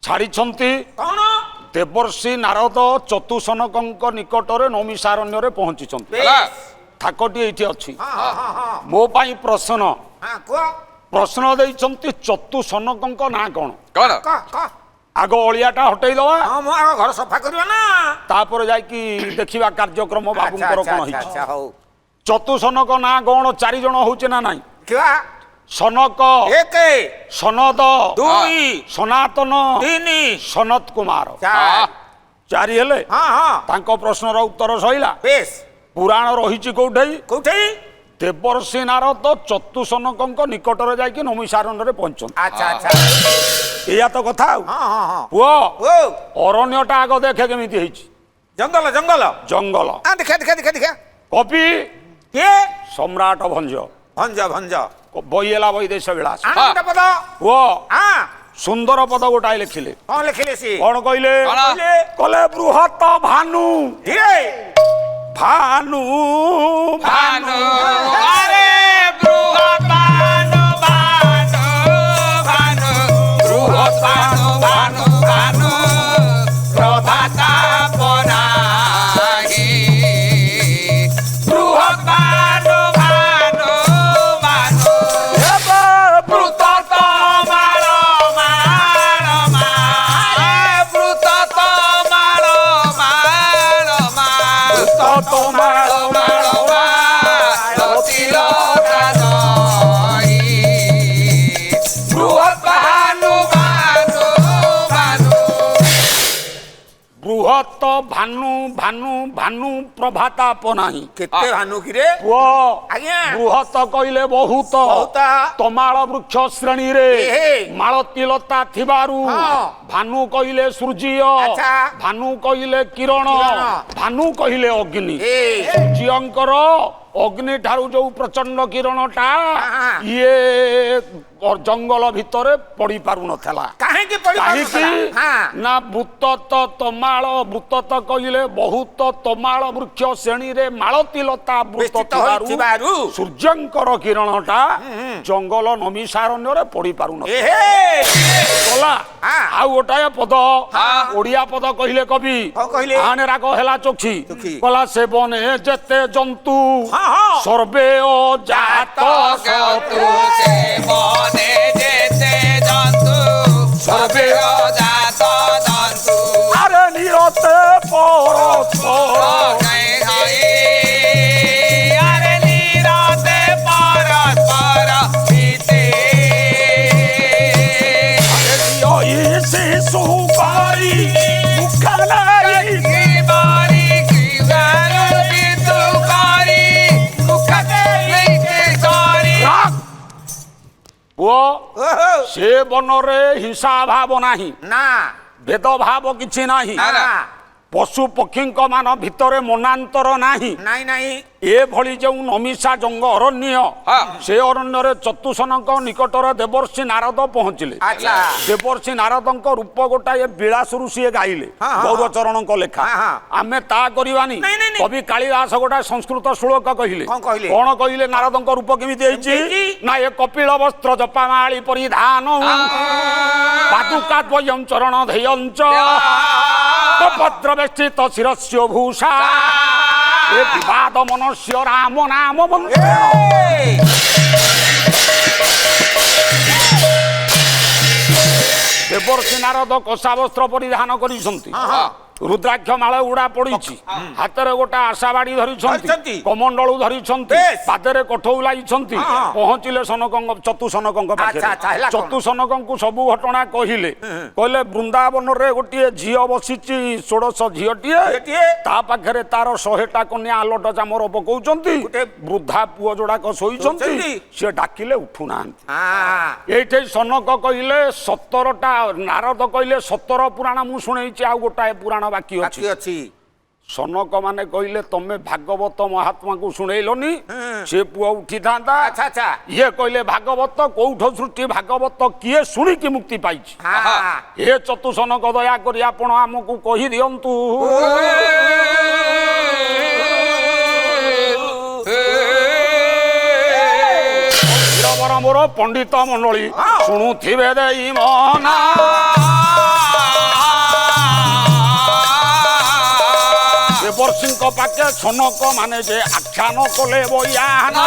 ଛାଡ଼ିଛନ୍ତି। ଦେବର୍ଷି ନାରଦ ଚତୁସନକଙ୍କ ନିକଟରେ ନୈମିଷାରଣ୍ୟରେ ପହଞ୍ଚିଛନ୍ତି। ଥାକଟି ଏଇଠି ଅଛି। ମୋ ପାଇଁ ପ୍ରଶ୍ନ ଦେଇଛନ୍ତି ଚତୁସନକଙ୍କ ନାଁ କ'ଣ? ଆଗ ଅଳିଆଟା ହଟେଇଦବା, ଘର ସଫା କରିବା ନା, ତାପରେ ଯାଇକି ଦେଖିବା କାର୍ଯ୍ୟକ୍ରମ ବାବୁଙ୍କର କ'ଣ ହେଇଛି। ଚତୁସନକ ନାଁ କ'ଣ? 4 ଜଣ ହଉଛି ନା ନାଇଁ? ସନକ, ସନଦ, ସନାତନ, ସନତ କୁମାର, 4 ହେଲେ। ତାଙ୍କ ପ୍ରଶ୍ନର ଉତ୍ତର ସଇଲା। ପୁରାଣ ରହିଛି କୋଉଠି? ଦେବର୍ଷି ନାରଦ ଚତୁସନକଙ୍କ ନିକଟରେ ଯାଇକି ନୈମିଷାରଣ୍ୟରେ ପହଞ୍ଚନ୍ତି। ଏଇଆ ତ କଥା। ଆଉ ପୁଅ ଅରଣ୍ୟଟା ଆଗ ଦେଖେ କେମିତି ହେଇଛି। ଜଙ୍ଗଲ କବି ସମ୍ରାଟ ଭଞ୍ଜ ବହି ହେଲା ବୈଦେଶ ବିଳାସ। ପୁଅ ସୁନ୍ଦର ପଦ ଗୋଟାଏ ଲେଖିଲେ। କ'ଣ କହିଲେ? କଲେ ବୃହତ ଭାନୁ ଭାନୁ ଭାନୁ ଆରେ ବୃହତ ଭାନୁ ଭାନୁ ଭାନୁ ବୃହତ ଭାନୁ ଭାନୁ ପ୍ରଭାତ ପରାଗି ବୃହତ ଭାନୁ ଭାନୁ ଭାନୁ ବୃତ ମାଳ ମାଳ ମାଳ ବୃତ ମାଳ ମାଳ ମାଳ ବୃହତ ଭାନୁ ଭାନୁ ଭାନୁ ପ୍ରଭାତାପ ନାହିଁ। କେତେ ଭାନୁ କିରେ ପୁଅ? ଆଜ୍ଞା। ବୃହତ କହିଲେ ବହୁତ। ତମାଳ ବୃକ୍ଷ ଶ୍ରେଣୀରେ ମାଳତୀ ଲତା ଥିବାରୁ ଭାନୁ କହିଲେ ସୂର୍ଯ୍ୟ, ଭାନୁ କହିଲେ କିରଣ, ଭାନୁ କହିଲେ ଅଗ୍ନି। ସୂର୍ଯ୍ୟଙ୍କର ଅଗ୍ନି ଠାରୁ ଯୋଉ ପ୍ରଚଣ୍ଡ କିରଣଟା ହଁ। ଇଏ ଜଙ୍ଗଲ ଭିତରେ ପଡି ପାରୁନଥିଲା। କାହିଁକି ପଡି କାହିଁକି ହଁ ନା ବୃତ୍ତତ ତମାଳ ବୃତ୍ତତ କହିଲେ ବହୁତ ତମାଳ ବୃକ୍ଷ ଶ୍ରେଣୀରେ ମାଳତୀ ଲତା ବୃତ୍ତ ବେଷ୍ଟିତ ହୋଇଥିବାରୁ ସୂର୍ଯ୍ୟଙ୍କର କିରଣଟା ଜଙ୍ଗଲ ନମିସାରଣ୍ୟରେ ପଡି ପାରୁନଥିଲା। ଏହେ ଗଲା ହଁ। ଆଉ ଗୋଟାଏ ପଦ ଓଡିଆ ପଦ କହିଲେ କବି କଣ କହିଲେ? ଆନେ ରାଗ ହେଲା ଚୋଖି ଚୋଖି। କଲା ସେ ବନେ ଯେତେ ଜନ୍ତୁ ହଁ, ହଁ। ସର୍ବେ ଜାତ ଶତୁ ସେ ବନେ ଯେତେ ଜନ୍ତୁ ସର୍ବେ ଜାତ ଜନ୍ତୁ ଆରେ ନିରତେ ପରସ୍ପର ହଇ ହଇ ଆରେ ନିରତେ ପରସ୍ପର ହିତେ ଶିଶୁ କରି ମୁଖାଲାଇ କିବାରି କିବାରୁ ବିତୁ କରି ମୁଖତେ ଲେକେ କରି ପୁଅ ଓହୋ ସେ ବନରେ ହିଂସା ଭାବ ନାହିଁ, ନା ଭେଦଭାବ କିଛି ନାହିଁ, ନା ପଶୁ ପକ୍ଷୀଙ୍କ ମାନ ଭିତରେ ମନାନ୍ତର ନାହିଁ। ନାଇଁ ନାଇଁ ଏଭଳି ଯେଉଁ ନମିଷା ଜଙ୍ଗ ଅରଣ୍ୟ ସେ ଅରଣ୍ୟରେ ଚତୁସନଙ୍କ ନିକଟରେ ଦେବର୍ଷି ନାରଦ ପହଞ୍ଚିଲେ। ଆଚ୍ଛା। ଦେବର୍ଷି ନାରଦଙ୍କ ରୂପ ଗୋଟାଏ ବିଳାସରୁ ସିଏ ଗାଇଲେ ହଁ, ହଁ, ଗୌରଚରଣଙ୍କ ଲେଖା। ହଁ, ହଁ। ଆମେ ତା କରିବାନି। ନାଇଁ, ନାଇଁ, ନାଇଁ। କବି କାଳିଦାସ ଗୋଟାଏ ସଂସ୍କୃତ ଶ୍ଲୋକ କହିଲେ। କଣ କହିଲେ? କଣ କହିଲେ? ନାରଦଙ୍କ ରୂପ କେମିତି ହେଇଛି କେମିତି? ନା ଏ କପିଳ ବସ୍ତ୍ର ଜପାମାଳି ପରିଧାନ ପାଦୁକା ଦ୍ୱୟଂ ଚରଣ ଧେୟଞ୍ଚ ପଦ୍ର ବେଷ୍ଟିତ ଶିରସ୍ୟ ଭୂଷା ଏ ବିବାଦ ମନସ୍ୟ ରାମ ନାମ ମନ୍ତ୍ର। ଦେବର୍ଷି ନାରଦ କଷା ବସ୍ତ୍ର ପରିଧାନ କରିଛନ୍ତି, ରୁଦ୍ରାକ୍ଷ ମାଳ ଉଡା ପଡିଛି, ହାତରେ ଗୋଟେ ଆଶାବାଡି ଧରିଛନ୍ତି, ଧରିଛନ୍ତି। କମଣ୍ଡଳୁ ଧରିଛନ୍ତି, ବେଶ। ପାଦରେ କଠଉ ଲାଗିଛନ୍ତି। ପହଞ୍ଚିଲେ ସନକଙ୍କ ଚତୁସନକଙ୍କ ପାଖରେ। ଆଚ୍ଛା, ଆଚ୍ଛା, ହେଲା କଣ? ଚତୁସନକଙ୍କୁ ସବୁ ଘଟଣା କହିଲେ। କହିଲେ ବୃନ୍ଦାବନରେ ଗୋଟିଏ ଝିଅ ବସିଛି, ଷୋଡଶ ଝିଅଟିଏ, ଝିଅଟିଏ। ତା ପାଖରେ ତାର 100ଟା କନ୍ୟା ଆଲଟ ଚାମର ପକଉଛନ୍ତି, ଗୋଟେ ବୃଦ୍ଧା ପୁଅ ଯୋଡ଼ାକ ଶୋଇଛନ୍ତି, ଶୋଇଛନ୍ତି। ସେ ଡାକିଲେ ଉଠୁନାହାନ୍ତି। ହଁ ଏଇଠି ସନକ କହିଲେ 17ଟା, ନାରଦ କହିଲେ 17 ପୁରାଣ ମୁଁ ଶୁଣେଇଛି, ଆଉ ଗୋଟାଏ ପୁରାଣ ବାକି ଅଛି। ବାକି ଅଛି ସନକ ମାନେ କହିଲେ ତମେ ଭାଗବତ ମହାତ୍ମାଙ୍କୁ ଶୁଣେଇଲନି, ସେ ପୁଅ ଉଠିଥାନ୍ତା। ଆଚ୍ଛା ଆଚ୍ଛା ଇଏ କହିଲେ ଭାଗବତ କୋଉଠ ସୃଷ୍ଟି, ଭାଗବତ କିଏ ଶୁଣିକି ମୁକ୍ତି ପାଇଛି? ହଁ ଏ ଚତୁସନକ ଦୟା କରି ଆପଣ ଆମକୁ କହିଦିଅନ୍ତୁ। ବୀରବର ମୋର ପଣ୍ଡିତ ମଣ୍ଡଳୀ ଶୁଣୁଥିବେ ଦେଇ ମନା ଦେବର୍ଷିଙ୍କ ପାଖେ ସନକ ମାନେ ଯେ ଆଖ୍ୟାନ କଲେ ବୟାନ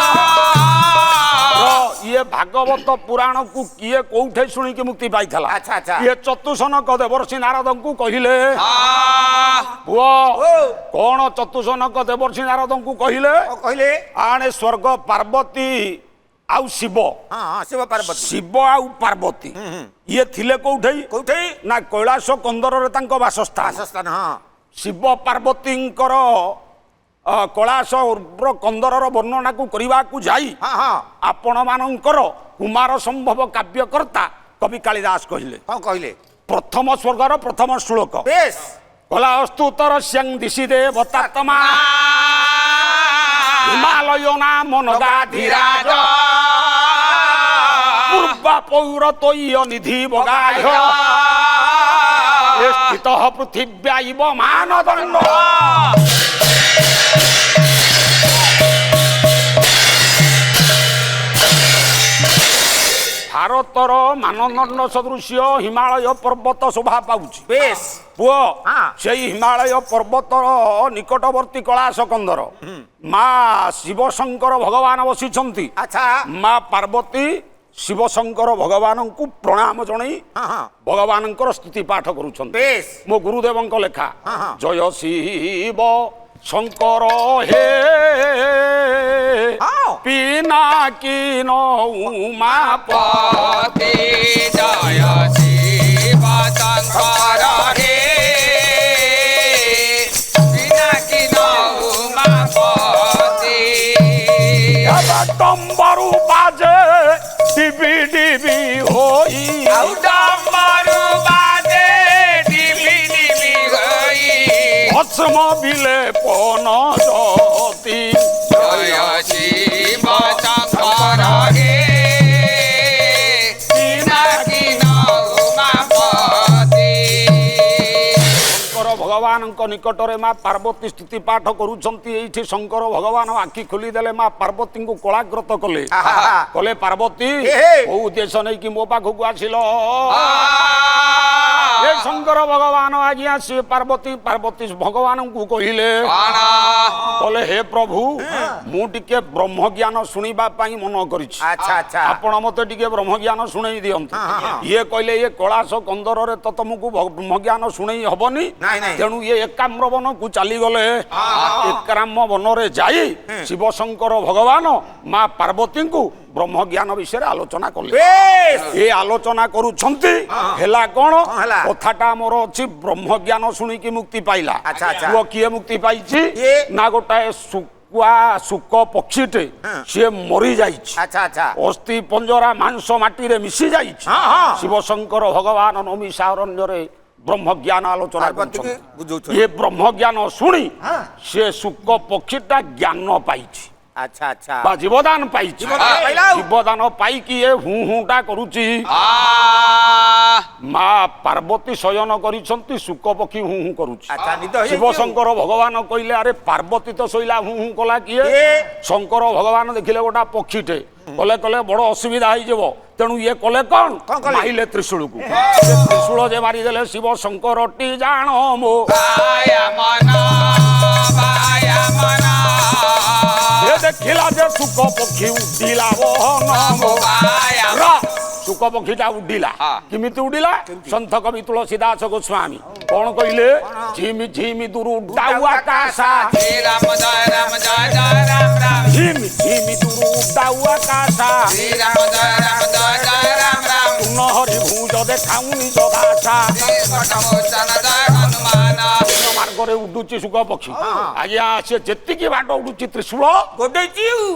ଇଏ ଭାଗବତ ପୁରାଣକୁ କିଏ କୋଉଠି ଶୁଣିକି ମୁକ୍ତି ପାଇଥିଲା? ଆଚ୍ଛା, ଆଚ୍ଛା। ଇଏ ଚତୁସନକ ଦେବର୍ଷି ନାରଦଙ୍କୁ କହିଲେ। ପୁଅ କଣ ଚତୁସନକ ଦେବର୍ଷି ନାରଦଙ୍କୁ କହିଲେ? କଣ କହିଲେ? ଆଣେ ସ୍ୱର୍ଗ ପାର୍ବତୀ ଆଉ ଶିବ, ହଁ ଶିବ ପାର୍ବତୀ ଶିବ ଆଉ ପାର୍ବତୀ ଇଏ ଥିଲେ କୋଉଠି? କୋଉଠି? ନା କୈଳାସ କନ୍ଦରରେ ତାଙ୍କ ବାସସ୍ଥାନ। ବାସସ୍ଥାନ ହଁ ଶିବ ପାର୍ବତୀଙ୍କର କୈଳାସର କନ୍ଦରର ବର୍ଣ୍ଣନାକୁ କରିବାକୁ ଯାଇ ହଁ ହଁ ଆପଣ ମାନଙ୍କର କୁମାର ସମ୍ଭବ କାବ୍ୟକର୍ତ୍ତା କବି କାଳିଦାସ କହିଲେ। କଣ କହିଲେ? ପ୍ରଥମ ସ୍ୱର୍ଗର ପ୍ରଥମ ଶ୍ଲୋକ ବେଶ କଲା ଅସ୍ତୁତର ସ୍ୟଂ ଦିଶି ଦେବତାତ୍ମା ହିମାଳୟ ନାମ ନଗାଧିରାଜ ପୂର୍ବା ପୌର ତୈୟ ନିଧି ବଗାୟ ସ୍ଥିତ ପୃଥିବ୍ୟା ଇବ ମାନଦଣ୍ଡ। ଭାରତର ମାନଦଣ୍ଡ ସଦୃଶ୍ୟ ହିମାଳୟ ପର୍ବତ ଶୋଭା ପାଉଛି। ବେଶ ପୁଅ ହଁ। ସେଇ ହିମାଳୟ ପର୍ବତର ନିକଟବର୍ତ୍ତୀ କୈଳାସ କନ୍ଦର ମା ଶିବଶଙ୍କର ଭଗବାନ ବସିଛନ୍ତି। ଆଚ୍ଛା ମା ପାର୍ବତୀ ଶିବଶଙ୍କର ଭଗବାନଙ୍କୁ ପ୍ରଣାମ ଜଣାଇ ହଁ ହଁ ଭଗବାନଙ୍କର ସ୍ତୁତି ପାଠ କରୁଛନ୍ତି। ବେଶ ମୋ ଗୁରୁଦେବଙ୍କ ଲେଖା ହଁ, ହଁ। ଜୟ ଶିବ ଶଙ୍କର ହେ ହଁ। ପିନାକି ଉମାପତି ଜୟ ଶିବ ଶଙ୍କର হে পিনাকি উমাপতি টম্বরু বাজে ডিবি ডিবি হই ଆଉ ଡମ୍ବରୁ ବାଜେ ଡିବି ଡିବି ହୋଇ ভস্ম বিলে পন জ্যোতি জয় ନିକଟରେ ମା ପାର୍ବତୀ ସ୍ତୁତି ପାଠ କରୁଛନ୍ତି। ଏଇଠି ଶଙ୍କର ଭଗବାନ ଆଖି ଖୋଲିଦେଲେ ମା ପାର୍ବତୀଙ୍କୁ କୋଳାଗ୍ରତ କଲେ। କଲେ ପାର୍ବତୀ କୋଉ ଉଦ୍ଦେଶ୍ୟ ନେଇକି ମୋ ପାଖକୁ ଆସିଲ? ଏ ଶଙ୍କର ଭଗବାନ ଆଜ୍ଞା ସିଏ ପାର୍ବତୀ ଭଗବାନଙ୍କୁ କହିଲେ କଲେ ହେ ପ୍ରଭୁ ମୁଁ ଟିକେ ବ୍ରହ୍ମଜ୍ଞାନ ଶୁଣିବା ପାଇଁ ମନ କରିଛି। ଆପଣ ମତେ ଟିକେ ବ୍ରହ୍ମଜ୍ଞାନ ଶୁଣେଇ ଦିଅନ୍ତୁ। ଇଏ କହିଲେ ଇଏ କୈଳାସ କନ୍ଦରରେ ତ ତମକୁ ବ୍ରହ୍ମଜ୍ଞାନ ଶୁଣେଇ ହବନି, ତେଣୁ ଇଏ ଏକାମ୍ର ବନକୁ ଚାଲିଗଲେ। ଏକାମ୍ର ବନରେ ଯାଇ ଶିବ ଶଙ୍କର ଭଗବାନ ମା ପାର୍ବତୀଙ୍କୁ ବ୍ରହ୍ମଜ୍ଞାନ ବିଷୟରେ ଆଲୋଚନା କଲେ। ଏ ଆଲୋଚନା କରୁଛନ୍ତି ହେଲା କଣ କଥାଟା ଆମର ଅଛି ବ୍ରହ୍ମଜ୍ଞାନ ଶୁଣିକି ମୁକ୍ତି ପାଇଲା। ପୁଅ କିଏ ମୁକ୍ତି ପାଇଛି ନା ଗୋଟାଏ ଶୁକ ପକ୍ଷୀଟେ ସିଏ ମରି ଯାଇଛି। ଅସ୍ଥି ପଞ୍ଜରା ମାଂସ ମାଟିରେ ମିଶି ଯାଇଛି। ଶିବ ଶଙ୍କର ଭଗବାନ ନମିଷାରଣ୍ୟରେ ବ୍ରହ୍ମଜ୍ଞାନ ଆଲୋଚନା କରୁଛନ୍ତି। ଏ ବ୍ରହ୍ମଜ୍ଞାନ ଶୁଣି ସେ ଶୁକ ପକ୍ଷୀଟା ଜ୍ଞାନ ପାଇଛି ବା ଜୀବଦାନ ପାଇଛି। ଜୀବଦାନ ପାଇକି ଏ ହୁଁ ହୁଁଟା କରୁଛି। ମା ପାର୍ବତୀ ଶୟନ କରିଛନ୍ତି, ଶୁକ ପକ୍ଷୀ ହୁଁ ହୁଁ କରୁଛି। ଶିବ ଶଙ୍କର ଭଗବାନ କହିଲେ ଆରେ ପାର୍ବତୀ ତ ଶୋଇଲା ହୁଁ ହୁଁ କଲା କିଏ? ଶଙ୍କର ଭଗବାନ ଦେଖିଲେ ଗୋଟା ପକ୍ଷୀଟେ କଲେ ବଡ ଅସୁବିଧା ହେଇଯିବ, ତେଣୁ ଇଏ କଲେ କଣ ମାଇଲେ ତ୍ରିଶୂଳକୁ। ତ୍ରିଶୂଳ ଯେ ମାରିଦେଲେ ଶିବ ଶଙ୍କରଟି ଜାଣ ମୋ ଦେଖିଲା ଯେ ଶୁକ ପକ୍ଷୀ ଉଡିଲା ଶୁକ ପକ୍ଷୀଟା ଉଡିଲା। କେମିତି ଉଡିଲା? ସନ୍ଥ କବି ତୁଳସୀଦାସ ଗୋସ୍ୱାମୀ କଣ କହିଲେ? ଝିମି ଝିମି ଦୁରୁ ଉଡାଉ ଆକାଶ, ଝିମି ଝିମି ଦୁରୁ ଉଡାଉ ଆକାଶ, ହରି ଭୁଜ ଦେଖାଉନି ଜଗାଶା। ମାର୍ଗରେ ଉଡୁଛି ଶୁକ ପକ୍ଷୀ। ଆଜ୍ଞା ସେ ଯେତିକି ବାଟ ଉଡୁଛି ତ୍ରିଶୂଳ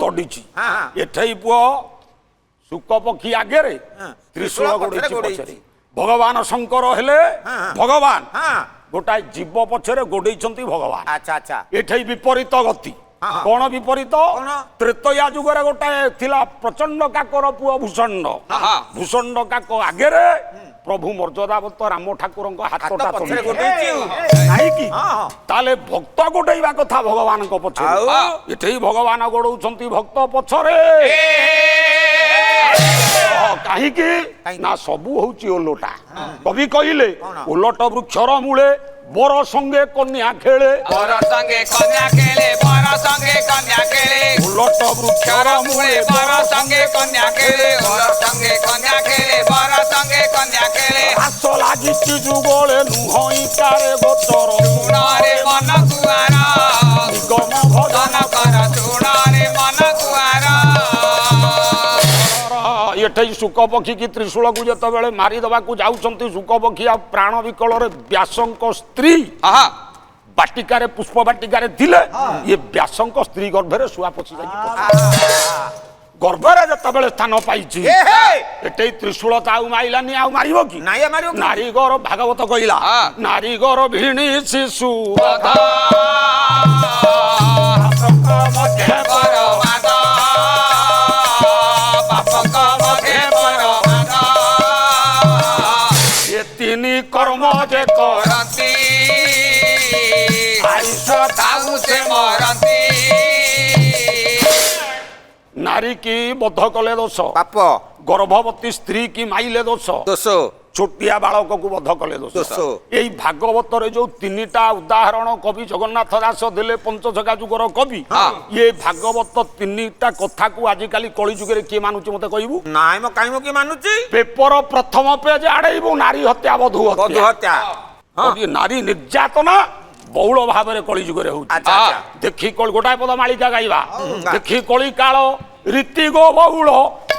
ତଡିଛି। ଏଠେଇ ପୁଅ ଶୁକ ପକ୍ଷୀ ଆଗରେ ତ୍ରିଶୂଳ ଗୋଡେଇଛି ପଛରେ। ଭଗବାନ ଶଙ୍କର ହେଲେ ଭଗବାନ, ଗୋଟାଏ ଜୀବ ପଛରେ ଗୋଡେଇଛନ୍ତି ଭଗବାନ। ଏଠେଇ ବିପରୀତ ଗତି। କଣ ବିପରୀତ? ତ୍ରେତୟା ଯୁଗରେ ଗୋଟାଏ ଥିଲା ପ୍ରଚଣ୍ଡ କାକର ପୁଅ ଭୂଷଣ୍ଡ। ଭୂଷଣ୍ଡ କାକ ଆଗରେ ପ୍ରଭୁ ମର୍ଯ୍ୟାଦାବତ ରାମ ଠାକୁରଙ୍କ ହାତଟା ନାଇକି ତାହେଲେ ଭକ୍ତ ଗୋଡେଇବା କଥା ଭଗବାନଙ୍କ ପଛରେ। ଏଠେଇ ଭଗବାନ ଗୋଡଉଛନ୍ତି ଭକ୍ତ ପଛରେ। କାହିଁକି ନା ସବୁ ହଉଛି ଓଲଟା। କବି କହିଲେ ଓଲଟ ବୃକ୍ଷର ମୂଳେ ବର ସଙ୍ଗେ କନ୍ୟା ଖେଳେ, ବର ସଙ୍ଗେ କନ୍ୟା ଖେଳେ, ବର ସଙ୍ଗେ କନ୍ୟା ଖେଳେ। ଓଲଟ ବୃକ୍ଷର ମୂଳେ ବର ସଙ୍ଗେ କନ୍ୟା ଖେଳେ, ବର ସଙ୍ଗେ କନ୍ୟା ଖେଳେ, ବର ସଙ୍ଗେ କନ୍ୟା ଖେଳେ। ଆସ ଲାଗିଛି ଯୁଗଳେ ନୁହଁ କାରେ ଗୋଚର, ଶୁଣରେ ମନ କୁଆର ନିଗମ ଭଜନ କର, ଶୁଣରେ ମନ କୁଆର। ଏଠେଇ ଶୁକ ପକ୍ଷୀ କି ତ୍ରିଶୂଳକୁ ଯେତେବେଳେ ମାରିଦେବାକୁ ଯାଉଛନ୍ତି ଶୁକ ପକ୍ଷୀ ଆଉ ପ୍ରାଣ ବିକଳରେ ବ୍ୟାସଙ୍କ ସ୍ତ୍ରୀ ବାଟିକାରେ ପୁଷ୍ପ ବାଟିକାରେ ଥିଲେ। ଇଏ ବ୍ୟାସଙ୍କ ସ୍ତ୍ରୀ ଗର୍ଭରେ ଶୁଆ ପଶି ଯାଇକି ଗର୍ଭରେ ଯେତେବେଳେ ସ୍ଥାନ ପାଇଛି ଏଠେଇ ତ୍ରିଶୂଳ ତ ଆଉ ମାଇଲାନି, ଆଉ ମାରିବ କି? ନାରୀଗର ଭାଗବତ କହିଲା ନାରୀଗର ଭିଣୀ ଶିଶୁ ତିନି କର୍ମ ଯେ କରନ୍ତି ତାଉ ସେ ମରନ୍ତି। ନାରୀ କି ବଧ କଲେ ଦୋଷ ପାପ, ଗର୍ଭବତୀ ସ୍ତ୍ରୀ କି ମାଇଲେ ଦୋଷ, ଛୋଟିଆ ବାଳକକୁ ବଧ କଲେ ଦୋଷ। ଏଇ ଭାଗବତରେ ଯୋଉ ତିନିଟା ଉଦାହରଣ କବି ଜଗନ୍ନାଥ ଦାସ ଦେଲେ, ପଞ୍ଚସଖା ଯୁଗର କବି, ଇଏ ଭାଗବତ ତିନିଟା କଥାକୁ ଆଜିକାଲି କଳି ଯୁଗରେ କିଏ ମାନୁଛି ମତେ କହିବୁ? ନାଇଁ ମ କାଇଁ ମ କିଏ ମାନୁଛି? ପେପର ପ୍ରଥମ ପେଜ ଆଡେଇବୁ ନାରୀ ହତ୍ୟା ବଧୂ ହତ୍ୟା, ନାରୀ ନିର୍ଯାତନା ବହୁଳ ଭାବରେ କଳି ଯୁଗରେ ହଉଛି। ଦେଖି ଗୋଟାଏ ପଦ ମାଳିକା ଗାଇବା। ଦେଖି କଳି କାଳ ରୀତି ଗୋ ବହୁଳ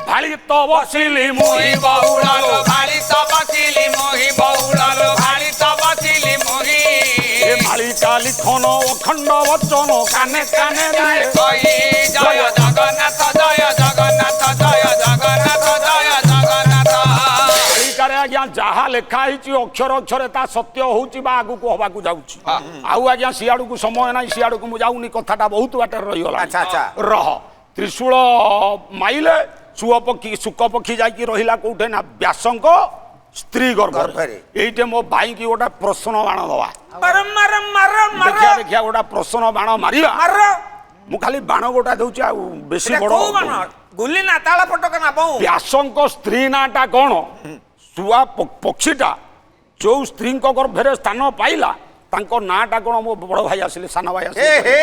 ଭାଳି ତ ବସିଲି ମୁହିଁ ବହୁଳ ଭାଳି ତ ବସିଲି ମୁହିଁ ବହୁଳ ଭାଳି ତ ବସିଲି ମୁହିଁ। ଏ ମାଳିକା ଲିଖନ ଅଖଣ୍ଡ ବଚନ କାନେ କାନେ କହି ଜୟ ଜଗନ୍ନାଥ ଜୟ ଜଗନ୍ନାଥ ଜୟ ଜଗନ୍ନାଥ ଜୟ ଜଗନ୍ନାଥ। ମାଳିକାରେ ଆଜ୍ଞା ଯାହା ଲେଖା ହେଇଛି ଅକ୍ଷର ଅକ୍ଷରେ ତା ସତ୍ୟ ହଉଛି ବା ଆଗକୁ ହବାକୁ ଯାଉଛି। ଆଉ ଆଜ୍ଞା ସିଆଡକୁ ସମୟ ନାହିଁ, ସିଆଡକୁ ମୁଁ ଯାଉନି, କଥାଟା ବହୁତ ବାଟରେ ରହିଗଲା। ରହ ତ୍ରିଶୂଳ ମାଇଲେ ଶୁକ ପକ୍ଷୀ ଯାଇକି ରହିଲା କୋଉଠି ନା ବ୍ୟାସଙ୍କ ସ୍ତ୍ରୀ ଗର୍ଭରେ ଗର୍ଭରେ। ଏଇଟେ ମୋ ଭାଇ କି ଗୋଟେ ପ୍ରଶ୍ନ ବାଣ ଦବା ମାର ମାର ମାର ମାର ଦେଖିଆ ଦେଖିଆ ଗୋଟେ ପ୍ରଶ୍ନ ବାଣ ମାରିବା ମାର ମୁଁ ଖାଲି ବାଣ ଗୋଟା ଦଉଛି ଆଉ ବେଶୀ ଏଟା ବଡ କୋଉ ବାଣ ଗୁଲି ନା ତାଳ ଫଟକ ନା ବୋଉ ବ୍ୟାସଙ୍କ ସ୍ତ୍ରୀ ନାଁଟା କଣ ଶୁଆ ପକ୍ଷୀଟା ଯୋଉ ସ୍ତ୍ରୀଙ୍କ ଗର୍ଭରେ ସ୍ଥାନ ପାଇଲା ତାଙ୍କ ନାଁଟା କଣ ମୋ ବଡ ଭାଇ ଆସିଲେ ସାନ ଭାଇ ହେ ଆସିଲେ ହେ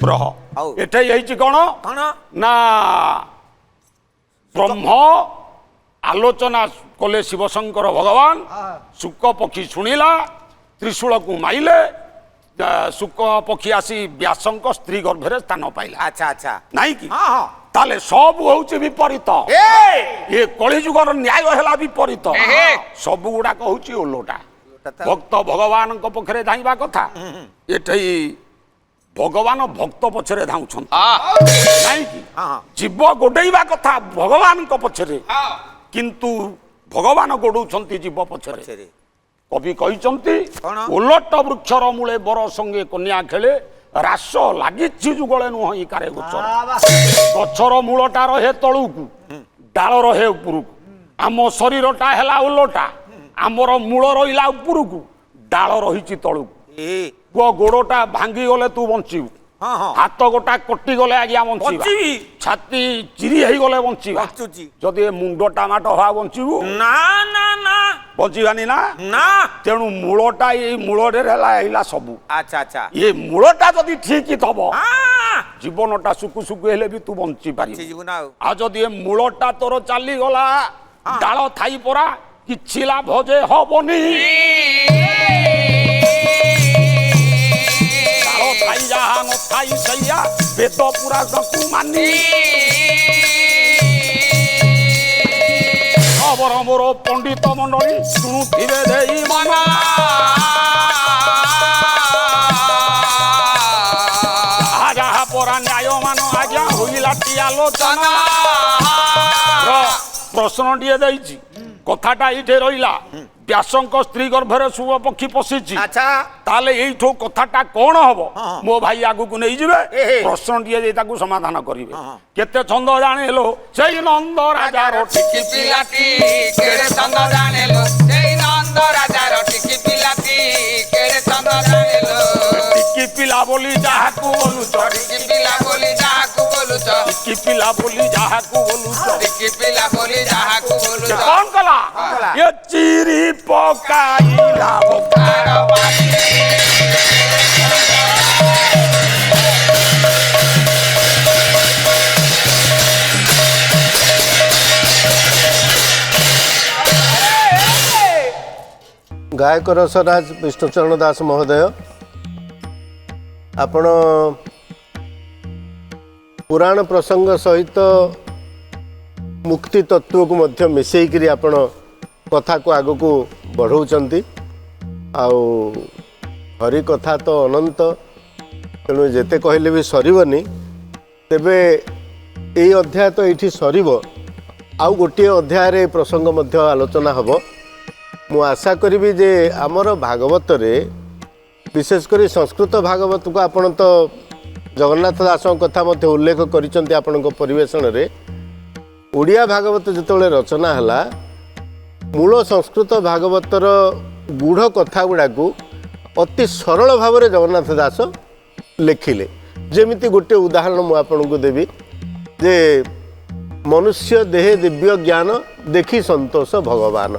ଗ୍ରହ ହଉ। ଏଠି ହେଇଛି କଣ କଣ ନା ବ୍ରହ୍ମ ଆଲୋଚନା କଲେ ଶିବଶଙ୍କର ଭଗବାନ ଶୁକ ପକ୍ଷୀ ଶୁଣିଲା ତ୍ରିଶୂଳକୁ ମାଇଲେ ଶୁକ ପକ୍ଷୀ ଆସି ବ୍ୟାସଙ୍କ ସ୍ତ୍ରୀ ଗର୍ଭରେ ସ୍ଥାନ ପାଇଲା ଆଚ୍ଛା ଆଚ୍ଛା ନାଇଁ କି ହଁ ହଁ ତାହେଲେ ସବୁ ହଉଛି ବିପରୀତ ଏ କଳିଯୁଗର ନ୍ୟାୟ ହେଲା ବିପରୀତ ସବୁ ଗୁଡାକ ହଉଛି ଓଲଟା ଭକ୍ତ ଭଗବାନଙ୍କ ପକ୍ଷରେ ଧାଇଁବା କଥା ଏଠି ଭଗବାନ ଭକ୍ତ ପଛରେ ଧାଉଁଛନ୍ତି ନାଇଁ କି ଜୀବ ଗୋଡେଇବା କଥା ଭଗବାନଙ୍କ ପଛରେ କିନ୍ତୁ ଭଗବାନ ଗୋଡଉଛନ୍ତି ଜୀବ ପଛରେ କବି କହିଛନ୍ତି କଣ? ଓଲଟ ବୃକ୍ଷର ମୂଳେ ବର ସଙ୍ଗେ କନ୍ୟା ଖେଳେ ରାସ ଲାଗିଛି ଯୁଗଳେ ନୁହଁ ଇକାରେ ଗୋଚର ଗଛର ମୂଳଟା ରହେ ତଳୁକୁ ଡାଳ ରହେ ଉପରକୁ ଆମ ଶରୀରଟା ହେଲା ଓଲଟା ଆମର ମୂଳ ରହିଲା ଉପରକୁ ଡାଳ ରହିଛି ତଳୁକୁ ପୁଅ ଗୋଡଟା ଭାଙ୍ଗି ଗଲେ ତୁ ବଞ୍ଚିବୁ ହଁ ହଁ ହାତ ଗୋଟା କଟି ଗଲେ ଆଜ୍ଞା ବଞ୍ଚିବା ବଞ୍ଚିବି ଛାତି ଚିରି ହେଇଗଲେ ବଞ୍ଚିବା ବଞ୍ଚୁଛି। ଯଦି ଏ ମୁଣ୍ଡଟା ମାଟ ହବା ବଞ୍ଚିବୁ ନା ନା ନା ବଞ୍ଚିବାନି ନା ନା ତେଣୁ ମୂଳଟା ଏଇ ମୂଳରେ ହେଲା ସବୁ ଆଚ୍ଛା ଆଚ୍ଛା ଏ ମୂଳଟା ଯଦି ଠିକ ଥବ ଆଁ, ଜୀବନଟା ସୁକୁ ସୁକୁ ହେଲେ ବି ତୁ ବଞ୍ଚି ପାରିବୁ ଯିବୁ ନା ଆଉ ଆଉ ଯଦି ଏ ମୂଳଟା ତୋର ଚାଲିଗଲା ଡାଳ ଥାଇ ପରା କିଛି ଲାଭ ଯେ ହବନି ଡାଳ ଥାଇ ଯାହା ନଥାଇ ସେଇଆ ବେଦ ପୁରାଣକୁ ମାନି ଖବର ମୋର ପଣ୍ଡିତ ମଣ୍ଡଳୀ ଶୁଣୁଥିବେ ଦେଇ ମନା ଯାହା ପରା ନ୍ୟାୟ ମାନ ଆଜ୍ଞା ହୋଇଲା ଆଲୋଚନା ପ୍ରଶ୍ନଟିଏ ଦେଇଛି କଥାଟା ଏଇଠି ରହିଲା ବ୍ୟାସଙ୍କ ସ୍ତ୍ରୀ ଗର୍ଭରେ ଶୁଭ ପକ୍ଷୀ ପଶିଛି ଆଚ୍ଛା ତାହେଲେ ଏଇଠୁ କଥାଟା କଣ ହବ ମୋ ଭାଇ ଆଗକୁ ନେଇଯିବେ ଏହେ। ପ୍ରଶ୍ନଟିଏ ଦେଇ ତାକୁ ସମାଧାନ କରିବେ କେତେ ଛନ୍ଦ ଜାଣିଲ ସେଇ ନନ୍ଦ ରାଜାର ଟିକି ପିଲାଟି କେଡେ ଚନ୍ଦ ଜାଣିଲୁ ସେଇ ନନ୍ଦ ରାଜାର ଟିକି ପିଲାଟି କେଡେ ଚନ୍ଦ ଜାଣିଲୁ ଟିକି ପିଲା ବୋଲି ଯାହାକୁ ବୋଲୁଛ ଟିକି ପିଲା ବୋଲି ଯାହାକୁ ବୋଲୁଛ ଟିକି ପିଲା ବୋଲି ଯାହାକୁ ବୋଲୁଛ ଟିକି ପିଲା ବୋଲି ଯାହାକୁ ବୋଲୁଛ ସେ କଣ କଲା ଏ ଚିରି ପକାଇଲା ତାର ବାଲି ଗାୟକ ରସରାଜ ବିଷ୍ଣୁଚରଣ ଦାସ ମହୋଦୟ ଆପଣ ପୁରାଣ ପ୍ରସଙ୍ଗ ସହିତ ମୁକ୍ତି ତତ୍ତ୍ୱକୁ ମଧ୍ୟ ମିଶେଇକିରି ଆପଣ କଥାକୁ ଆଗକୁ ବଢ଼ଉଛନ୍ତି ଆଉ ହରି କଥା ତ ଅନନ୍ତ ତେଣୁ ଯେତେ କହିଲେ ବି ସରିବନି ତେବେ ଏଇ ଅଧ୍ୟାୟ ତ ଏଇଠି ସରିବ ଆଉ ଗୋଟିଏ ଅଧ୍ୟାୟରେ ଏ ପ୍ରସଙ୍ଗ ମଧ୍ୟ ଆଲୋଚନା ହେବ ମୁଁ ଆଶା କରିବି ଯେ ଆମର ଭାଗବତରେ ବିଶେଷ କରି ସଂସ୍କୃତ ଭାଗବତକୁ ଆପଣ ତ ଜଗନ୍ନାଥ ଦାସଙ୍କ କଥା ମଧ୍ୟ ଉଲ୍ଲେଖ କରିଛନ୍ତି ଆପଣଙ୍କ ପରିବେଷଣରେ ଓଡ଼ିଆ ଭାଗବତ ଯେତେବେଳେ ରଚନା ହେଲା ମୂଳ ସଂସ୍କୃତ ଭାଗବତର ଗୂଢ଼ କଥା ଗୁଡ଼ାକୁ ଅତି ସରଳ ଭାବରେ ଜଗନ୍ନାଥ ଦାସ ଲେଖିଲେ ଯେମିତି ଗୋଟିଏ ଉଦାହରଣ ମୁଁ ଆପଣଙ୍କୁ ଦେବି ଯେ ମନୁଷ୍ୟ ଦେହେ ଦିବ୍ୟ ଜ୍ଞାନ ଦେଖି ସନ୍ତୋଷ ଭଗବାନ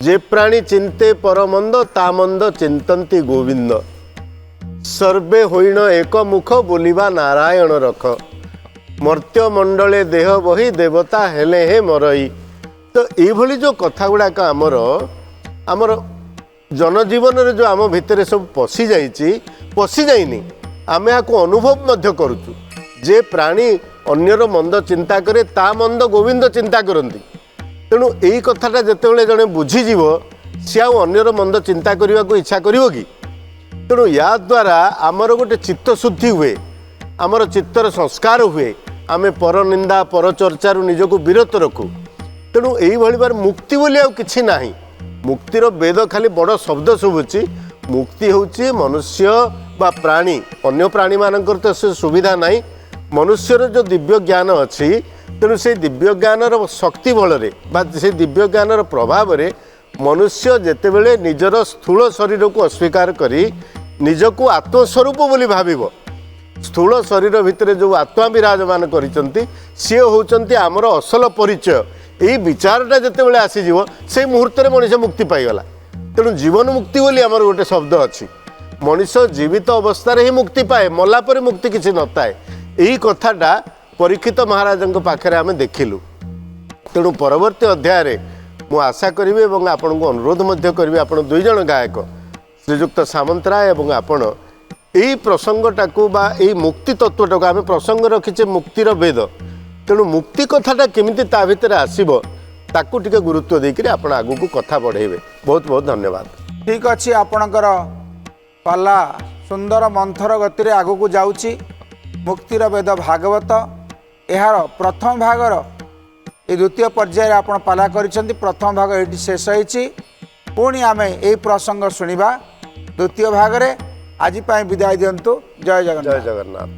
ଯେ ପ୍ରାଣୀ ଚିନ୍ତେ ପରମନ୍ଦ ତା ମନ୍ଦ ଚିନ୍ତନ୍ତି ଗୋବିନ୍ଦ ସର୍ବେ ହୋଇଣ ଏକ ମୁଖ ବୋଲିବା ନାରାୟଣ ରଖ ମର୍ତ୍ତ୍ୟ ମଣ୍ଡଳେ ଦେହ ବହି ଦେବତା ହେଲେ ହେ ମରଇ ତ ଏଇଭଳି ଯେଉଁ କଥା ଗୁଡ଼ାକ ଆମର ଜନଜୀବନରେ ଯେଉଁ ଆମ ଭିତରେ ସବୁ ପଶିଯାଇନି ଆମେ ଏହାକୁ ଅନୁଭବ ମଧ୍ୟ କରୁଛୁ ଯେ ପ୍ରାଣୀ ଅନ୍ୟର ମନ୍ଦ ଚିନ୍ତା କରେ ତା ମନ୍ଦ ଗୋବିନ୍ଦ ଚିନ୍ତା କରନ୍ତି ତେଣୁ ଏଇ କଥାଟା ଯେତେବେଳେ ଜଣେ ବୁଝିଯିବ ସେ ଆଉ ଅନ୍ୟର ମନ୍ଦ ଚିନ୍ତା କରିବାକୁ ଇଚ୍ଛା କରିବ କି ତେଣୁ ୟା ଦ୍ୱାରା ଆମର ଗୋଟେ ଚିତ୍ତଶୁଦ୍ଧି ହୁଏ ଆମର ଚିତ୍ତର ସଂସ୍କାର ହୁଏ ଆମେ ପରନିନ୍ଦା ପରଚର୍ଚ୍ଚାରୁ ନିଜକୁ ବିରତ ରଖୁ ତେଣୁ ଏଇଭଳି ଭାବରେ ମୁକ୍ତି ବୋଲି ଆଉ କିଛି ନାହିଁ ମୁକ୍ତିର ବେଦ ଖାଲି ବଡ଼ ଶବ୍ଦ ଶୁଭୁଛି ମୁକ୍ତି ହେଉଛି ମନୁଷ୍ୟ ବା ପ୍ରାଣୀ ଅନ୍ୟ ପ୍ରାଣୀମାନଙ୍କର ତ ସେ ସୁବିଧା ନାହିଁ ମନୁଷ୍ୟର ଯେଉଁ ଦିବ୍ୟ ଜ୍ଞାନ ଅଛି तेणु से दिव्य ज्ञानर शक्ति बल से दिव्य ज्ञानर प्रभाव मनुष्य जेतेबेले निजर स्थूल शरीर को अस्वीकार करी निजको आत्मस्वरूप बोली भाविब स्थूल शरीर भितर जो आत्मा विराजमान करिसंती सी होउचंती आमर असल परिचय यही विचारटा जितेबाला आसीज से मुहूर्त मनीष मुक्ति पाईगला तेणु जीवन मुक्ति बोली आमर गोटे शब्द अच्छी मनीष जीवित अवस्था ही मुक्ति पाए मलापर मुक्ति किसी नए यही कथाटा परीक्षित महाराज पाखे आम देखिलु तेणु परवर्ती अध्याय मु आशा करी और आपण को अनुरोध करी आप दुई जन गायक श्रीजुक्त सामंतराय और आपण यही प्रसंगटा को बा यही मुक्ति तत्वटा को आम प्रसंग रखीचे मुक्तिर वेद तेणु मुक्ति कथाटा केमिति ता भितर आसीबो ताकू टिके गुरुत्व देकर आपण आगु को कथा बढ़ेबे बहुत बहुत धन्यवाद। ठीक अच्छे आपणकर पाला सुंदर मंथर गति रे आगु को जाउची मुक्तिर वेद भागवत यार प्रथम भागर ये द्वितीय पर्याय आपण पाला करिसेंती प्रथम भाग ये शेष होईची पुणी आमे ए प्रसंग सुनिबा द्वितीय भाग रे आज विदाय दियंतु जय जगन्नाथ। जय जगन्नाथ।